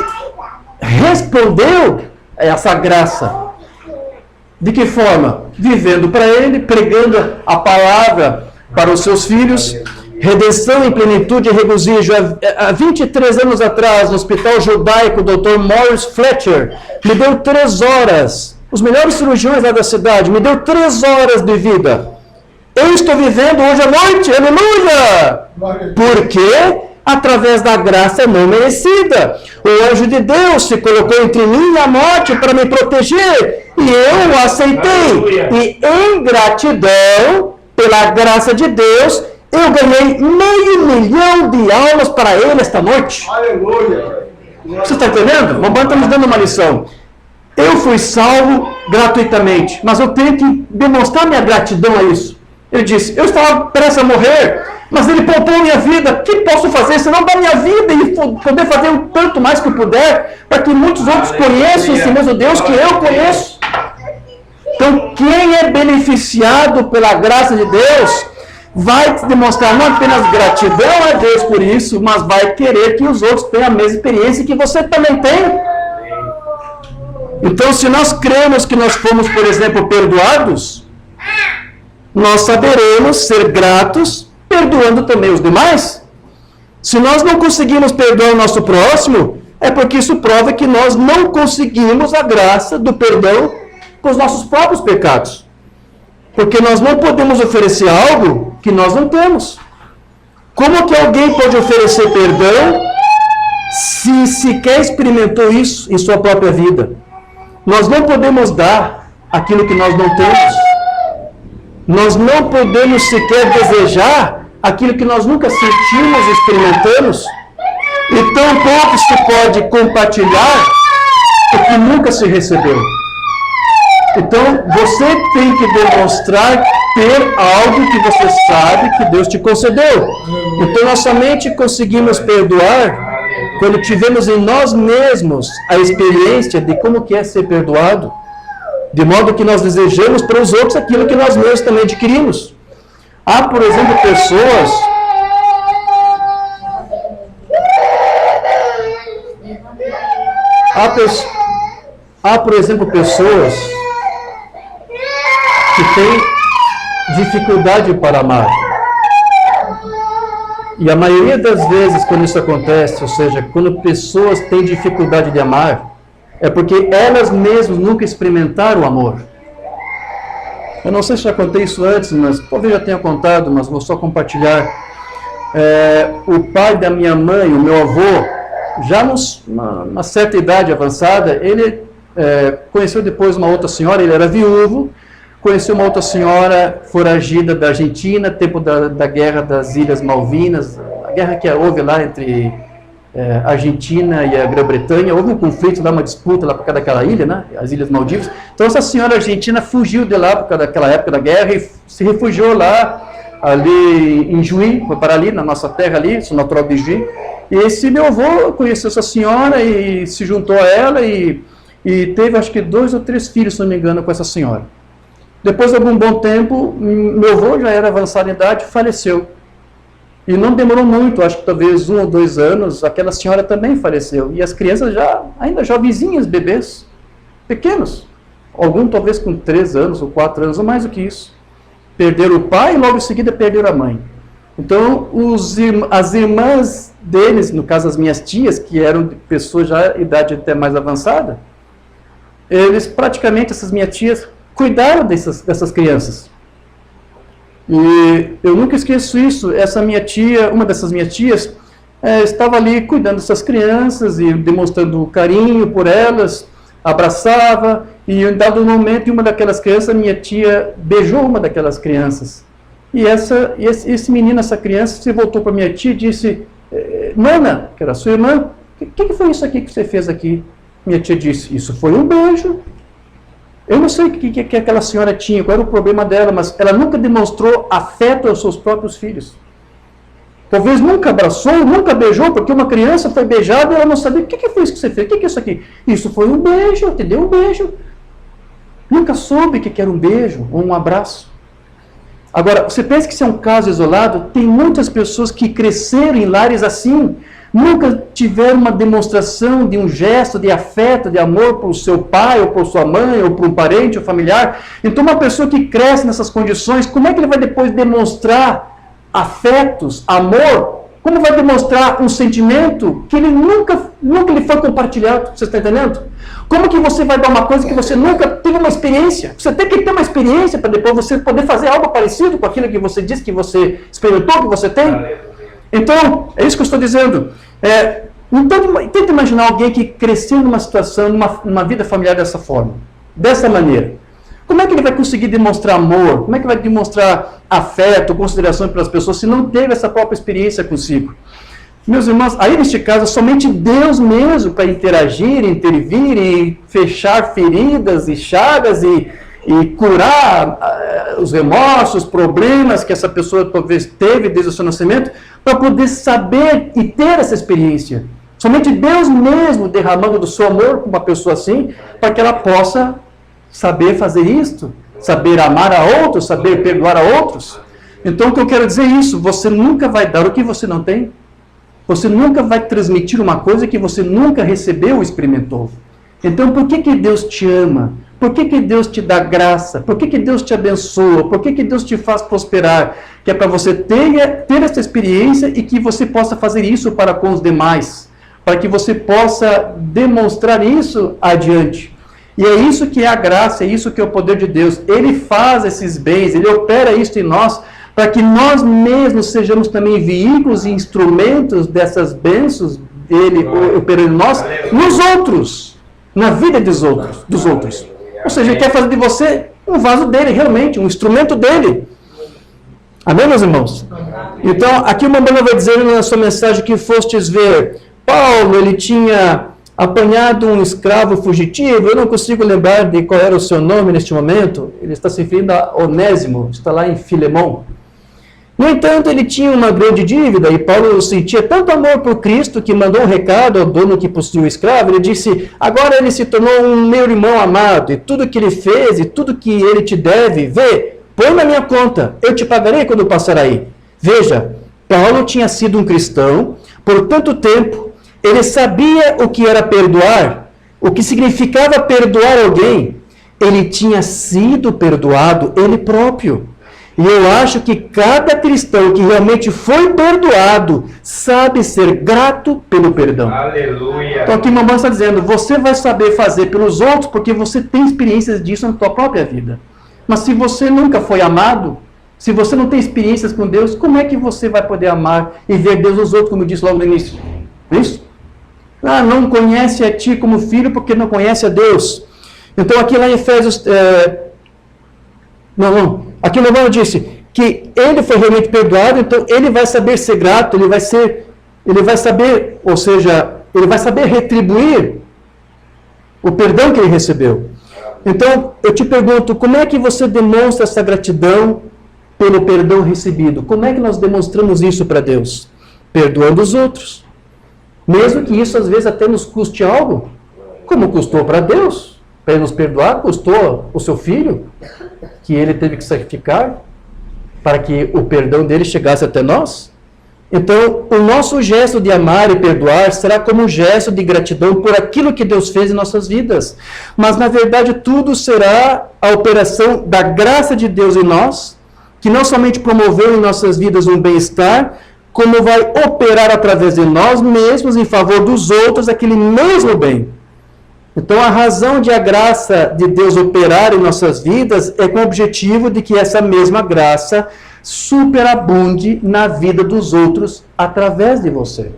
respondeu a essa graça. De que forma? Vivendo para ele, pregando a palavra para os seus filhos, redenção em plenitude e regozijo. Há 23 anos atrás, no hospital judaico, o Dr. Morris Fletcher me deu 3 horas, os melhores cirurgiões lá da cidade, me deu 3 horas de vida. Eu estou vivendo hoje à noite, aleluia! Porque através da graça não merecida. O anjo de Deus se colocou entre mim e a morte para me proteger, e eu o aceitei. Aleluia. E em gratidão, pela graça de Deus, eu ganhei 500 mil de almas para Ele esta noite. Aleluia! Você está entendendo? O Mombana está nos dando uma lição. Eu fui salvo gratuitamente, mas eu tenho que demonstrar minha gratidão a isso. Ele disse, eu estava prestes a morrer, mas Ele poupou minha vida. O que posso fazer senão dar minha vida e poder fazer o tanto mais que eu puder, para que muitos outros conheçam esse mesmo Deus que eu conheço? Então, quem é beneficiado pela graça de Deus, vai demonstrar não apenas gratidão a Deus por isso, mas vai querer que os outros tenham a mesma experiência que você também tem. Então, se nós cremos que nós fomos, por exemplo, perdoados, nós saberemos ser gratos, perdoando também os demais. Se nós não conseguimos perdoar o nosso próximo, é porque isso prova que nós não conseguimos a graça do perdão com os nossos próprios pecados. Porque nós não podemos oferecer algo que nós não temos. Como que alguém pode oferecer perdão se sequer experimentou isso em sua própria vida? Nós não podemos dar aquilo que nós não temos. Nós não podemos sequer desejar aquilo que nós nunca sentimos e experimentamos. E tampouco se pode compartilhar o que nunca se recebeu. Então, você tem que demonstrar ter algo que você sabe que Deus te concedeu. Então, nós somente conseguimos perdoar quando tivemos em nós mesmos a experiência de como que é ser perdoado, de modo que nós desejamos para os outros aquilo que nós mesmos também adquirimos. Há, por exemplo, pessoas Há, por exemplo, pessoas que têm dificuldade para amar. E a maioria das vezes, quando isso acontece, ou seja, quando pessoas têm dificuldade de amar, é porque elas mesmas nunca experimentaram o amor. Eu não sei se já contei isso antes, mas talvez já tenha contado, mas vou só compartilhar. O pai da minha mãe, o meu avô, já numa certa idade avançada, ele conheceu depois uma outra senhora, ele era viúvo, conheceu uma outra senhora foragida da Argentina, tempo da guerra das Ilhas Malvinas, a guerra que houve lá entre a Argentina e a Grã-Bretanha, houve um conflito lá, uma disputa lá por causa daquela ilha, né, as Ilhas Maldivas. Então essa senhora argentina fugiu de lá por causa daquela época da guerra e se refugiou lá, ali em Juí, foi para ali, na nossa terra ali, sou natural de Juí. E esse meu avô conheceu essa senhora e se juntou a ela e teve acho que 2 ou 3 filhos, se não me engano, com essa senhora. Depois de algum bom tempo, meu avô já era avançado em idade, faleceu. E não demorou muito, acho que talvez 1 ou 2 anos, aquela senhora também faleceu. E as crianças ainda jovenzinhas, bebês, pequenos. Algum talvez com 3 anos ou 4 anos, ou mais do que isso. Perderam o pai e logo em seguida perderam a mãe. Então, as irmãs deles, no caso as minhas tias, que eram pessoas já de idade até mais avançada, eles praticamente, essas minhas tias, cuidaram dessas crianças. E eu nunca esqueço isso. Essa minha tia, uma dessas minhas tias, estava ali cuidando dessas crianças e demonstrando carinho por elas, abraçava, e em dado momento, uma daquelas crianças, minha tia beijou uma daquelas crianças. E esse menino, essa criança, se voltou para minha tia e disse: Nana, que era sua irmã, o que foi isso aqui que você fez aqui? Minha tia disse: isso foi um beijo. Eu não sei o que aquela senhora tinha, qual era o problema dela, mas ela nunca demonstrou afeto aos seus próprios filhos. Talvez nunca abraçou, nunca beijou, porque uma criança foi beijada e ela não sabia: o que foi isso que você fez? O que é isso aqui? Isso foi um beijo, eu te dei um beijo. Nunca soube o que era um beijo ou um abraço. Agora, você pensa que isso é um caso isolado? Tem muitas pessoas que cresceram em lares assim, nunca tiveram uma demonstração de um gesto de afeto, de amor por seu pai, ou por sua mãe, ou por um parente, ou familiar. Então, uma pessoa que cresce nessas condições, como é que ele vai depois demonstrar afetos, amor? Como vai demonstrar um sentimento que ele nunca lhe foi compartilhado? Você está entendendo? Como que você vai dar uma coisa que você nunca teve uma experiência? Você tem que ter uma experiência para depois você poder fazer algo parecido com aquilo que você disse que você experimentou, que você tem. Então, é isso que eu estou dizendo. Tenta imaginar alguém que cresceu numa situação, numa vida familiar dessa forma, dessa maneira. Como é que ele vai conseguir demonstrar amor? Como é que vai demonstrar afeto, consideração pelas pessoas, se não teve essa própria experiência consigo? Meus irmãos, aí neste caso, somente Deus mesmo para interagir, intervir e fechar feridas e chagas e curar os remorsos, os problemas que essa pessoa talvez teve desde o seu nascimento, para poder saber e ter essa experiência. Somente Deus mesmo derramando do seu amor para uma pessoa assim, para que ela possa saber fazer isto, saber amar a outros, saber perdoar a outros. Então, o que eu quero dizer é isso: você nunca vai dar o que você não tem. Você nunca vai transmitir uma coisa que você nunca recebeu ou experimentou. Então, por que Deus te ama? Por que Deus te dá graça? Por que Deus te abençoa? Por que Deus te faz prosperar? Que é para você ter essa experiência e que você possa fazer isso para com os demais. Para que você possa demonstrar isso adiante. E é isso que é a graça, é isso que é o poder de Deus. Ele faz esses bens, Ele opera isso em nós, para que nós mesmos sejamos também veículos e instrumentos dessas bênçãos dele operando em nós, nos outros, na vida dos outros. Ou seja, Ele quer fazer de você um vaso dele, realmente, um instrumento dele. Amém, meus irmãos? Então, aqui o Mamãe vai dizer na sua mensagem que fostes ver. Paulo, ele tinha apanhado um escravo fugitivo, eu não consigo lembrar de qual era o seu nome neste momento, ele está se referindo a Onésimo, está lá em Filemão. No entanto, ele tinha uma grande dívida, e Paulo sentia tanto amor por Cristo que mandou um recado ao dono que possuía o escravo. Ele disse: agora ele se tornou um meu irmão amado, e tudo que ele fez, e tudo que ele te deve, vê, põe na minha conta, eu te pagarei quando passar aí. Veja, Paulo tinha sido um cristão por tanto tempo, ele sabia o que era perdoar, o que significava perdoar alguém, ele tinha sido perdoado ele próprio. E eu acho que cada cristão que realmente foi perdoado sabe ser grato pelo perdão. Aleluia. Então aqui o mamãe está dizendo, você vai saber fazer pelos outros porque você tem experiências disso na sua própria vida. Mas se você nunca foi amado, se você não tem experiências com Deus, como é que você vai poder amar e ver Deus nos outros, como eu disse logo no início? Isso? Não conhece a ti como filho porque não conhece a Deus. Então aqui lá em Efésios... Aqui o irmão disse que ele foi realmente perdoado, então ele vai saber ser grato, ele vai saber, ou seja, ele vai saber retribuir o perdão que ele recebeu. Então, eu te pergunto, como é que você demonstra essa gratidão pelo perdão recebido? Como é que nós demonstramos isso para Deus? Perdoando os outros. Mesmo que isso às vezes até nos custe algo, como custou para Deus, para Ele nos perdoar, custou o seu filho, que Ele teve que sacrificar, para que o perdão dele chegasse até nós. Então, o nosso gesto de amar e perdoar será como um gesto de gratidão por aquilo que Deus fez em nossas vidas. Mas, na verdade, tudo será a operação da graça de Deus em nós, que não somente promoveu em nossas vidas um bem-estar, como vai operar através de nós mesmos em favor dos outros aquele mesmo bem. Então, a razão de a graça de Deus operar em nossas vidas é com o objetivo de que essa mesma graça superabunde na vida dos outros através de você.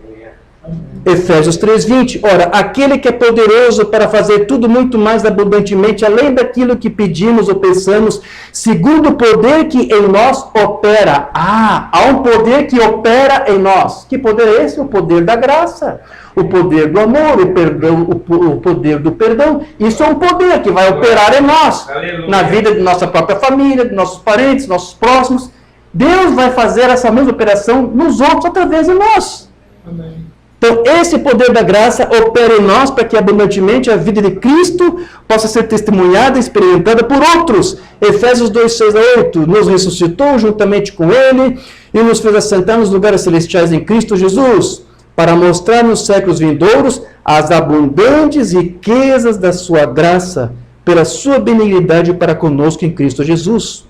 Efésios 3:20. Ora, aquele que é poderoso para fazer tudo muito mais abundantemente, além daquilo que pedimos ou pensamos, segundo o poder que em nós opera. Há um poder que opera em nós. Que poder é esse? O poder da graça. O poder do amor, o poder do perdão. Isso é um poder que vai operar em nós. Aleluia. Na vida de nossa própria família, de nossos parentes, nossos próximos. Deus vai fazer essa mesma operação nos outros através de nós. Amém. Então, esse poder da graça opera em nós para que abundantemente a vida de Cristo possa ser testemunhada e experimentada por outros. Efésios 2:6-8, nos ressuscitou juntamente com Ele e nos fez assentar nos lugares celestiais em Cristo Jesus, para mostrar nos séculos vindouros as abundantes riquezas da sua graça, pela sua benignidade para conosco em Cristo Jesus.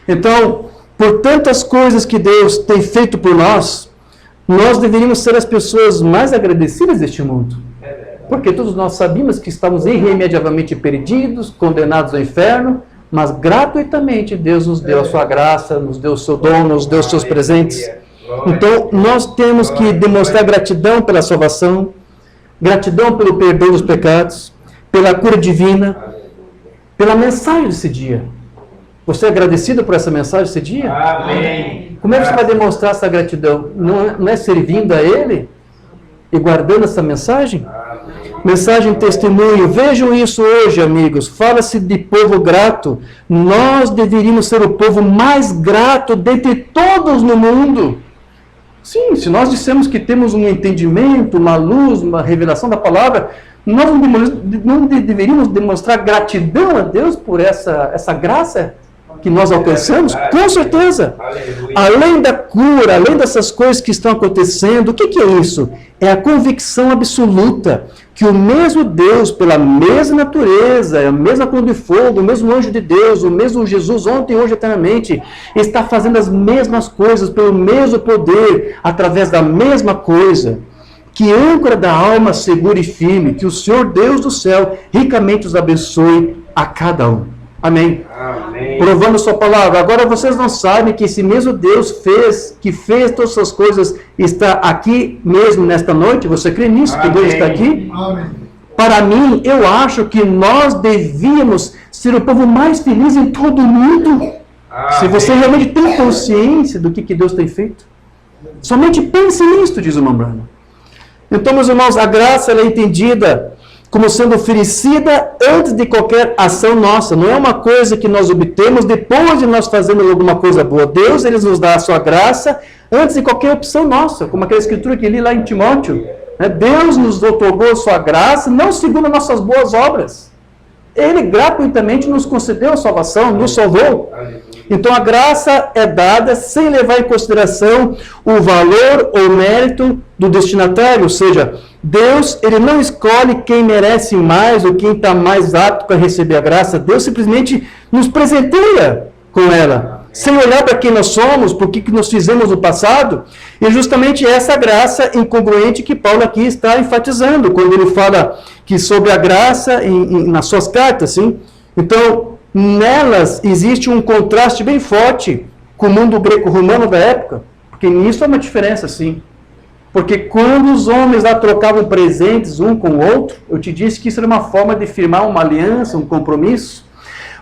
Então, por tantas coisas que Deus tem feito por nós deveríamos ser as pessoas mais agradecidas deste mundo. Porque todos nós sabíamos que estamos irremediavelmente perdidos, condenados ao inferno, mas gratuitamente Deus nos deu a sua graça, nos deu o seu dom, nos deu os seus presentes. Então, nós temos que demonstrar gratidão pela salvação, gratidão pelo perdão dos pecados, pela cura divina, pela mensagem desse dia. Você é agradecido por essa mensagem desse dia? Amém. Como é que você vai demonstrar essa gratidão? Não é servindo a Ele e guardando essa mensagem? Mensagem testemunho. Vejam isso hoje, amigos. Fala-se de povo grato. Nós deveríamos ser o povo mais grato dentre todos no mundo. Sim, se nós dissemos que temos um entendimento, uma luz, uma revelação da palavra, nós não deveríamos demonstrar gratidão a Deus por essa graça que nós alcançamos? Com certeza. Além da cura, além dessas coisas que estão acontecendo, o que é isso? É a convicção absoluta que o mesmo Deus, pela mesma natureza, a mesma cor de fogo, o mesmo anjo de Deus, o mesmo Jesus ontem, hoje, eternamente, está fazendo as mesmas coisas pelo mesmo poder, através da mesma coisa. Que âncora da alma segura e firme, que o Senhor Deus do céu ricamente os abençoe a cada um. Amém. Amém. Provando sua palavra. Agora vocês não sabem que esse mesmo Deus que fez todas essas coisas, está aqui mesmo nesta noite? Você crê nisso? Amém. Que Deus está aqui? Amém. Para mim, eu acho que nós devíamos ser o povo mais feliz em todo o mundo. Amém. Se você realmente tem consciência do que Deus tem feito. Somente pense nisso, diz o irmão Branham. Então, meus irmãos, a graça ela é entendida como sendo oferecida antes de qualquer ação nossa. Não é uma coisa que nós obtemos depois de nós fazermos alguma coisa boa. Deus ele nos dá a sua graça antes de qualquer opção nossa, como aquela escritura que li lá em Timóteo. Deus nos otorgou a sua graça, não segundo nossas boas obras. Ele gratuitamente nos concedeu a salvação, nos salvou. Então a graça é dada sem levar em consideração o valor ou mérito do destinatário, ou seja, Deus, ele não escolhe quem merece mais ou quem está mais apto para receber a graça. Deus simplesmente nos presenteia com ela, sem olhar para quem nós somos, por que nós fizemos no passado. E justamente essa graça incongruente que Paulo aqui está enfatizando, quando ele fala que sobre a graça nas suas cartas, sim? Então, nelas existe um contraste bem forte com o mundo greco-romano da época, porque nisso há uma diferença, sim. Porque quando os homens lá trocavam presentes um com o outro, eu te disse que isso era uma forma de firmar uma aliança, um compromisso,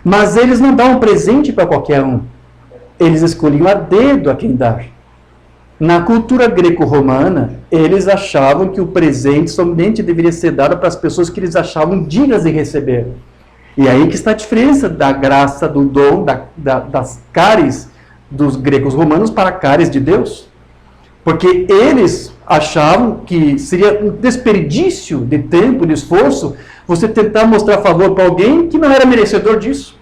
mas eles não davam presente para qualquer um. Eles escolhiam a dedo a quem dar. Na cultura greco-romana, eles achavam que o presente somente deveria ser dado para as pessoas que eles achavam dignas de receber. E aí que está a diferença da graça, do dom, das cares dos gregos romanos para cares de Deus. Porque eles achavam que seria um desperdício de tempo, de esforço, você tentar mostrar favor para alguém que não era merecedor disso.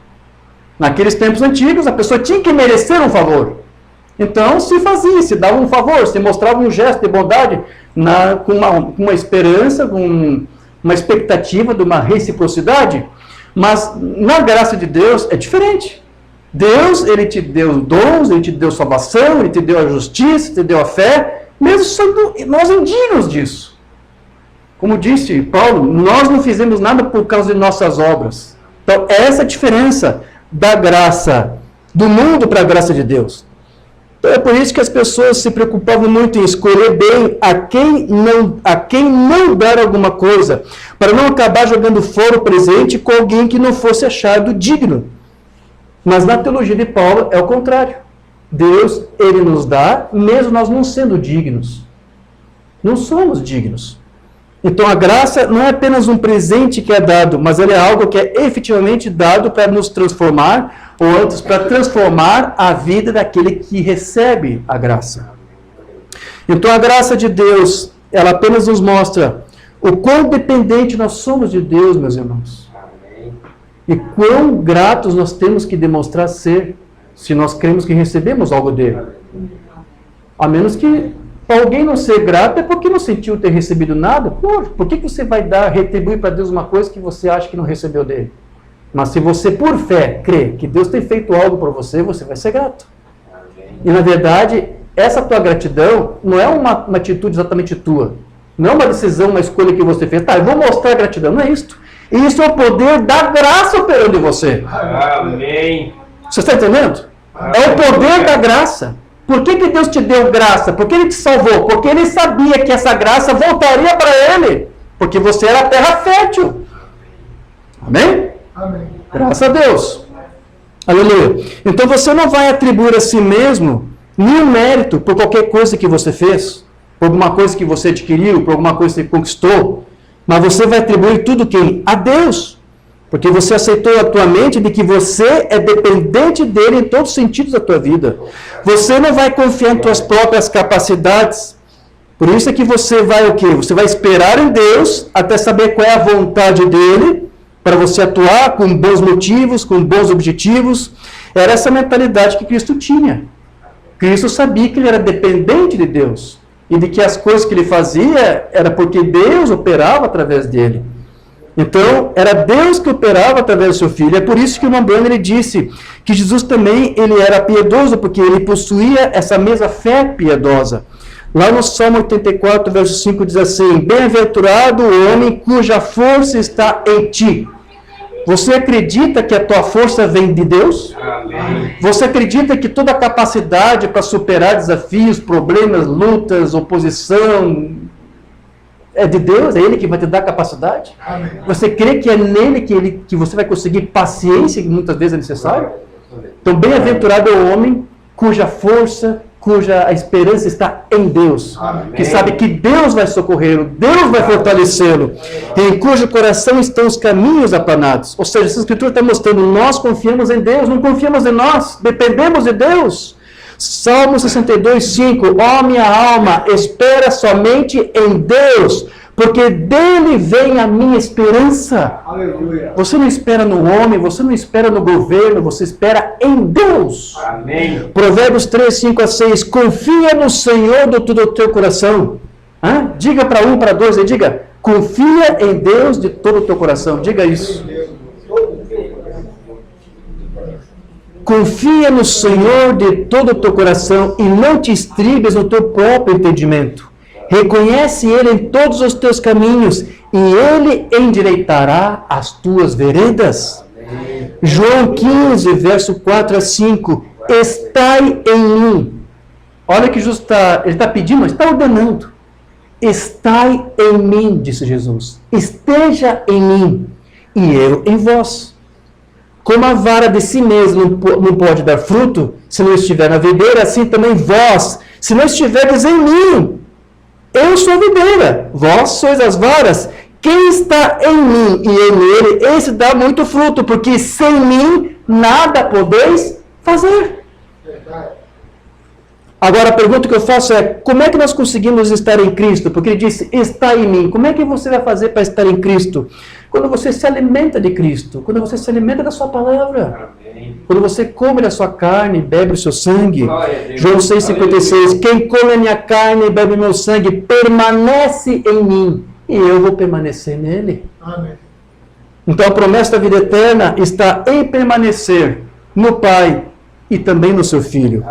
Naqueles tempos antigos, a pessoa tinha que merecer um favor. Então, se fazia, se dava um favor, se mostrava um gesto de bondade com uma esperança, com uma expectativa de uma reciprocidade. Mas na graça de Deus é diferente. Deus, ele te deu dons, ele te deu salvação, ele te deu a justiça, te deu a fé, mesmo sendo nós indignos disso. Como disse Paulo, nós não fizemos nada por causa de nossas obras. Então, essa é a diferença da graça do mundo para a graça de Deus. Então, é por isso que as pessoas se preocupavam muito em escolher bem a quem não dar alguma coisa, para não acabar jogando fora o presente com alguém que não fosse achado digno. Mas na teologia de Paulo é o contrário. Deus, ele nos dá, mesmo nós não sendo dignos. Não somos dignos. Então a graça não é apenas um presente que é dado, mas ele é algo que é efetivamente dado para nos transformar, ou antes, para transformar a vida daquele que recebe a graça. Então a graça de Deus, ela apenas nos mostra o quão dependente nós somos de Deus, meus irmãos. E quão gratos nós temos que demonstrar ser, se nós cremos que recebemos algo dele. A menos que alguém não ser grato é porque não sentiu ter recebido nada. Por que você vai retribuir para Deus uma coisa que você acha que não recebeu dele? Mas se você, por fé, crê que Deus tem feito algo por você, você vai ser grato. E, na verdade, essa tua gratidão não é uma atitude exatamente tua. Não é uma decisão, uma escolha que você fez. Tá, eu vou mostrar a gratidão. Não é isto. Isso é o poder da graça operando em você. Amém. Você está entendendo? É o poder da graça. Por que Deus te deu graça? Por que Ele te salvou? Porque Ele sabia que essa graça voltaria para Ele. Porque você era terra fértil. Amém? Amém. Graças a Deus. Aleluia. Então você não vai atribuir a si mesmo nenhum mérito por qualquer coisa que você fez, por alguma coisa que você adquiriu, por alguma coisa que você conquistou. Mas você vai atribuir tudo quem? A Deus. Porque você aceitou a tua mente de que você é dependente dele em todos os sentidos da tua vida. Você não vai confiar em tuas próprias capacidades. Por isso é que você vai o quê? Você vai esperar em Deus até saber qual é a vontade dele, para você atuar com bons motivos, com bons objetivos. Era essa mentalidade que Cristo tinha. Cristo sabia que ele era dependente de Deus. E de que as coisas que ele fazia era porque Deus operava através dele. Então, era Deus que operava através do seu filho. É por isso que o irmão Branham, ele disse que Jesus também ele era piedoso, porque ele possuía essa mesma fé piedosa. Lá no Salmo 84, verso 5, diz assim: bem-aventurado o homem cuja força está em ti. Você acredita que a tua força vem de Deus? Amém. Você acredita que toda a capacidade para superar desafios, problemas, lutas, oposição é de Deus? É Ele que vai te dar capacidade? Amém. Você crê que é nele que você vai conseguir paciência, que muitas vezes é necessário? Então, bem-aventurado é o homem cuja força, cuja esperança está em Deus. Amém. Que sabe que Deus vai socorrê-lo, Deus vai fortalecê-lo, em cujo coração estão os caminhos aplanados. Ou seja, essa escritura está mostrando, nós confiamos em Deus, não confiamos em nós, dependemos de Deus. Salmo 62, 5, ó minha alma, espera somente em Deus, porque dele vem a minha esperança. Aleluia. Você não espera no homem, você não espera no governo, você espera em Deus. Amém. Provérbios 3, 5 a 6. Confia no Senhor de todo o teu coração. Diga para um, para dois, e diga, confia em Deus de todo o teu coração. Diga isso. Confia no Senhor de todo o teu coração e não te estribes no teu próprio entendimento. Reconhece Ele em todos os teus caminhos e Ele endireitará as tuas veredas. João 15, verso 4 a 5. Estai em mim. Olha que Jesus ele está pedindo, está ordenando. Estai em mim, disse Jesus. Esteja em mim e eu em vós. Como a vara de si mesmo não pode dar fruto, se não estiver na videira, assim também vós, se não estiverdes em mim. Eu sou a videira, vós sois as varas. Quem está em mim e eu nele, esse dá muito fruto, porque sem mim nada podeis fazer. Agora a pergunta que eu faço é, como é que nós conseguimos estar em Cristo? Porque ele disse, está em mim. Como é que você vai fazer para estar em Cristo? Quando você se alimenta de Cristo, quando você se alimenta da sua palavra, Amém. quando você come da sua carne, bebe o seu sangue. Glória a Deus. João 6,56, quem come a minha carne e bebe o meu sangue, permanece em mim, e eu vou permanecer nele. Amém. Então a promessa da vida eterna está em permanecer no Pai e também no seu Filho.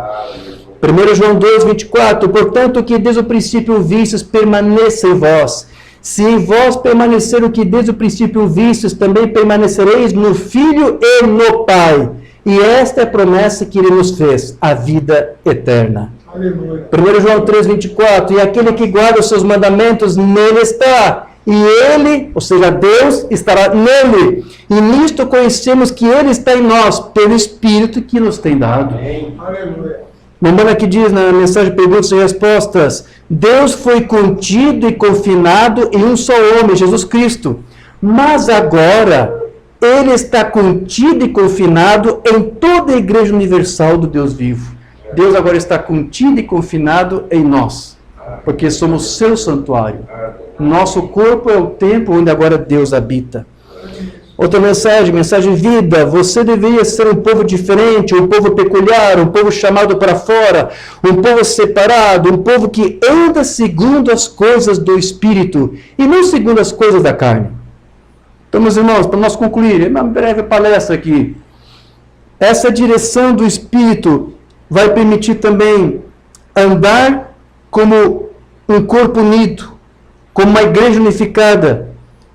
1 João 2, 24, portanto, o que desde o princípio vistes, permaneça em vós. Se em vós permanecer o que desde o princípio vistes, também permanecereis no Filho e no Pai. E esta é a promessa que Ele nos fez, a vida eterna. Aleluia. 1 João 3, 24, e aquele que guarda os seus mandamentos, nele está. E Ele, ou seja, Deus, estará nele. E nisto conhecemos que Ele está em nós, pelo Espírito que nos tem dado. Amém. Aleluia. Lembrando que diz na mensagem de perguntas e respostas, Deus foi contido e confinado em um só homem, Jesus Cristo. Mas agora, Ele está contido e confinado em toda a Igreja Universal do Deus vivo. Deus agora está contido e confinado em nós, porque somos seu santuário. Nosso corpo é o templo onde agora Deus habita. Outra mensagem vida. Você deveria ser um povo diferente, um povo peculiar, um povo chamado para fora, um povo separado, um povo que anda segundo as coisas do Espírito e não segundo as coisas da carne. Então, meus irmãos, para nós concluir, uma breve palestra aqui. Essa direção do Espírito vai permitir também andar como um corpo unido, como uma igreja unificada,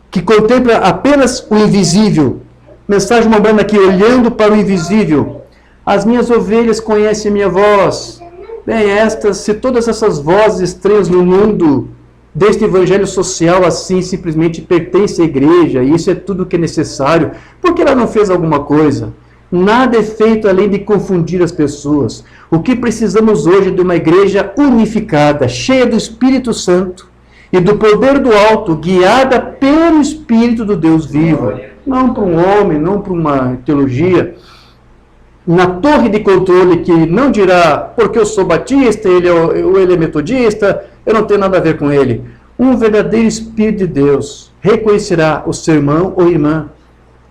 que contempla apenas o invisível. Mensagem mandando aqui, olhando para o invisível. As minhas ovelhas conhecem a minha voz. Bem, se todas essas vozes estranhas no mundo, deste evangelho social assim, simplesmente pertence à igreja, e isso é tudo que é necessário, por que ela não fez alguma coisa? Nada é feito além de confundir as pessoas. O que precisamos hoje é de uma igreja unificada, cheia do Espírito Santo, e do poder do alto, guiada pelo Espírito do Deus vivo. Não para um homem, não para uma teologia. Na torre de controle que não dirá, porque eu sou batista, ele é metodista, eu não tenho nada a ver com ele. Um verdadeiro Espírito de Deus reconhecerá o seu irmão ou irmã.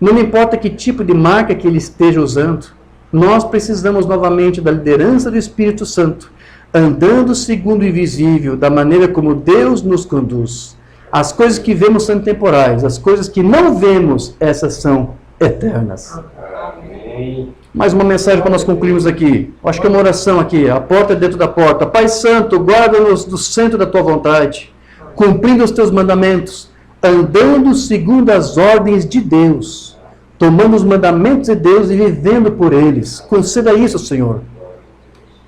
Não me importa que tipo de marca que ele esteja usando. Nós precisamos novamente da liderança do Espírito Santo, andando segundo o invisível, da maneira como Deus nos conduz. As coisas que vemos são temporais, as coisas que não vemos, essas são eternas. Amém. Mais uma mensagem para nós concluirmos aqui. Acho que é uma oração aqui, a porta dentro da porta. Pai Santo, guarda-nos do centro da Tua vontade, cumprindo os Teus mandamentos, andando segundo as ordens de Deus, tomando os mandamentos de Deus e vivendo por eles. Conceda isso, Senhor.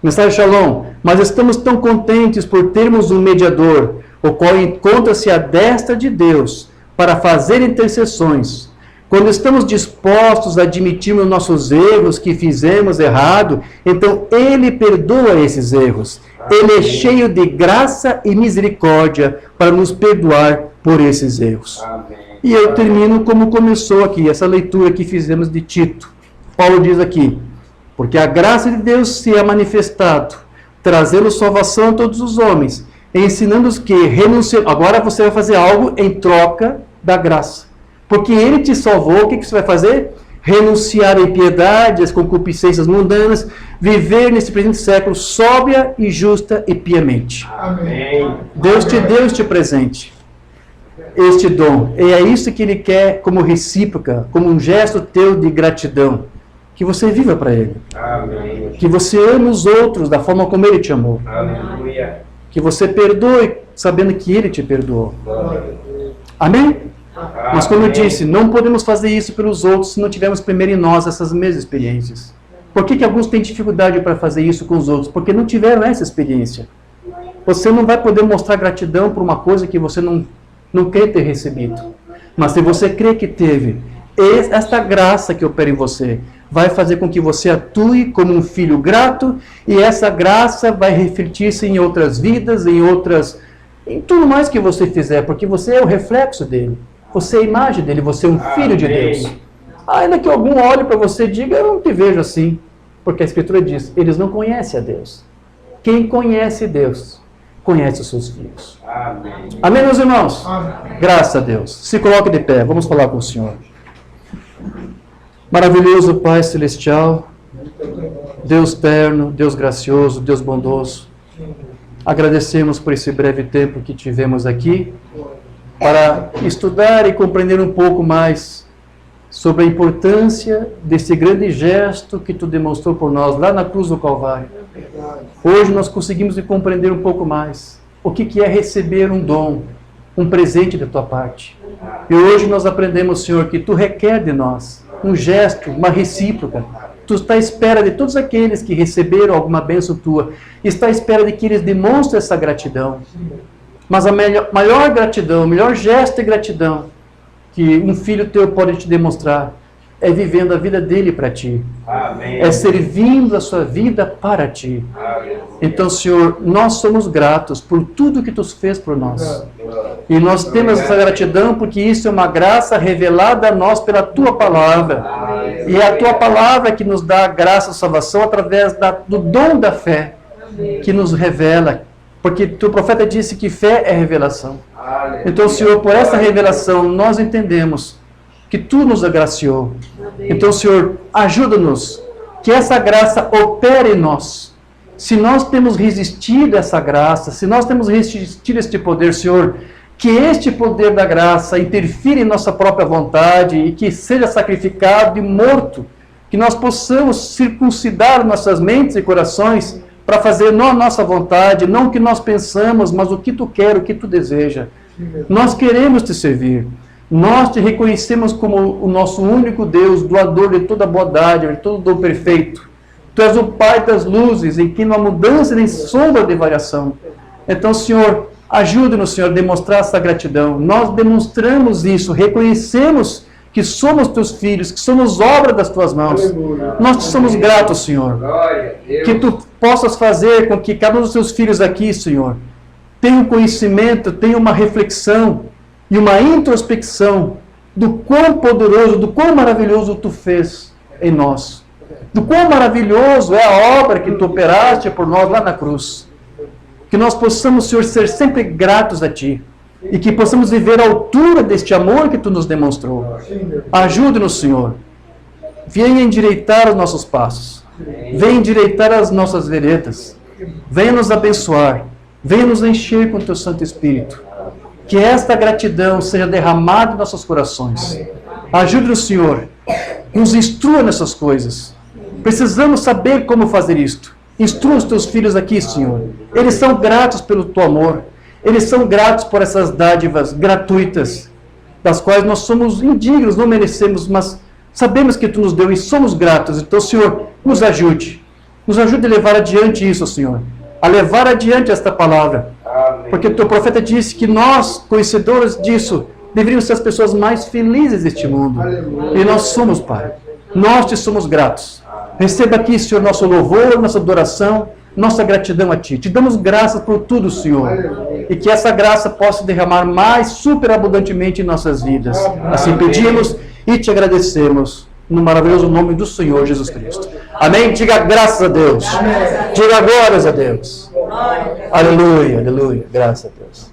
Mensagem Shalom. Mas estamos tão contentes por termos um mediador, o qual encontra-se à destra de Deus para fazer intercessões. Quando estamos dispostos a admitirmos nossos erros que fizemos errado, então Ele perdoa esses erros. Ele é cheio de graça e misericórdia para nos perdoar por esses erros. E eu termino como começou aqui, essa leitura que fizemos de Tito. Paulo diz aqui, porque a graça de Deus se é manifestado, trazendo salvação a todos os homens, ensinando-os que agora você vai fazer algo em troca da graça. Porque Ele te salvou, o que você vai fazer? Renunciar à impiedade, às concupiscências mundanas, viver nesse presente século sóbria e justa e piamente. Amém. Deus te deu este presente, este dom. E é isso que Ele quer como recíproca, como um gesto teu de gratidão. Que você viva para Ele. Amém. Que você ame os outros da forma como Ele te amou. Aleluia. Que você perdoe sabendo que Ele te perdoou. Amém? Mas como eu disse, não podemos fazer isso pelos outros se não tivermos primeiro em nós essas mesmas experiências. Por que alguns têm dificuldade para fazer isso com os outros? Porque não tiveram essa experiência. Você não vai poder mostrar gratidão por uma coisa que você não crê ter recebido. Mas se você crê que teve, esta graça que opera em você vai fazer com que você atue como um filho grato, e essa graça vai refletir-se em outras vidas, em tudo mais que você fizer, porque você é o reflexo dele. Você é a imagem dele, você é um filho de Deus. Ainda que algum olhe para você e diga, eu não te vejo assim. Porque a Escritura diz, eles não conhecem a Deus. Quem conhece Deus, conhece os seus filhos. Amém. Amém, meus irmãos? Amém. Graças a Deus. Se coloque de pé, vamos falar com o Senhor. Maravilhoso Pai Celestial, Deus terno, Deus gracioso, Deus bondoso. Agradecemos por esse breve tempo que tivemos aqui, para estudar e compreender um pouco mais sobre a importância desse grande gesto que Tu demonstrou por nós lá na cruz do Calvário. Hoje nós conseguimos compreender um pouco mais o que é receber um dom, um presente da Tua parte. E hoje nós aprendemos, Senhor, que Tu requer de nós um gesto, uma recíproca. Tu está à espera de todos aqueles que receberam alguma bênção Tua. Está à espera de que eles demonstrem essa gratidão. Mas a maior gratidão, o melhor gesto de gratidão que um filho teu pode te demonstrar é vivendo a vida dele para ti. Amém. É servindo a sua vida para ti. Amém. Então, Senhor, nós somos gratos por tudo que Tu fez por nós. E nós temos essa gratidão porque isso é uma graça revelada a nós pela Tua palavra. E é a Tua palavra que nos dá a graça, a salvação, através do dom da fé, que nos revela. Porque o profeta disse que fé é revelação. Então, Senhor, por essa revelação, nós entendemos que Tu nos agraciou. Então, Senhor, ajuda-nos que essa graça opere em nós. Se nós temos resistido a essa graça, se nós temos resistido a este poder, Senhor, que este poder da graça interfira em nossa própria vontade e que seja sacrificado e morto, que nós possamos circuncidar nossas mentes e corações para fazer não a nossa vontade, não o que nós pensamos, mas o que Tu quer, o que Tu deseja. Nós queremos Te servir. Nós Te reconhecemos como o nosso único Deus, doador de toda bondade, de todo dom perfeito. Tu és o Pai das luzes, em que não há mudança nem sombra de variação. Então, Senhor, ajude-nos, Senhor, a demonstrar essa gratidão. Nós demonstramos isso, reconhecemos que somos Teus filhos, que somos obra das Tuas mãos. Aleluia. Nós Te somos gratos, Senhor. Que Tu possas fazer com que cada um dos Teus filhos aqui, Senhor, tenha um conhecimento, tenha uma reflexão e uma introspecção do quão poderoso, do quão maravilhoso Tu fez em nós. Do quão maravilhoso é a obra que Tu operaste por nós lá na cruz. Que nós possamos, Senhor, ser sempre gratos a Ti. E que possamos viver à altura deste amor que Tu nos demonstrou. Ajude-nos, Senhor. Venha endireitar os nossos passos. Venha endireitar as nossas veredas. Venha nos abençoar. Venha nos encher com Teu Santo Espírito. Que esta gratidão seja derramada em nossos corações. Ajude-nos, Senhor. Nos instrua nessas coisas. Precisamos saber como fazer isto. Instrua os Teus filhos aqui, Senhor. Eles são gratos pelo Teu amor. Eles são gratos por essas dádivas gratuitas, das quais nós somos indignos, não merecemos, mas sabemos que Tu nos deu e somos gratos. Então, Senhor, nos ajude. Nos ajude a levar adiante isso, Senhor. A levar adiante esta palavra. Amém. Porque o Teu profeta disse que nós, conhecedores disso, deveríamos ser as pessoas mais felizes deste mundo. Aleluia. E nós somos, Pai. Nós Te somos gratos. Receba aqui, Senhor, nosso louvor, nossa adoração, nossa gratidão a Ti. Te damos graças por tudo, Senhor. Aleluia. E que essa graça possa derramar mais superabundantemente em nossas vidas. Amém. Assim pedimos e Te agradecemos. No maravilhoso nome do Senhor Jesus Cristo. Amém? Diga graças a Deus. Amém. Diga glórias a Deus. Aleluia, aleluia. Graças a Deus.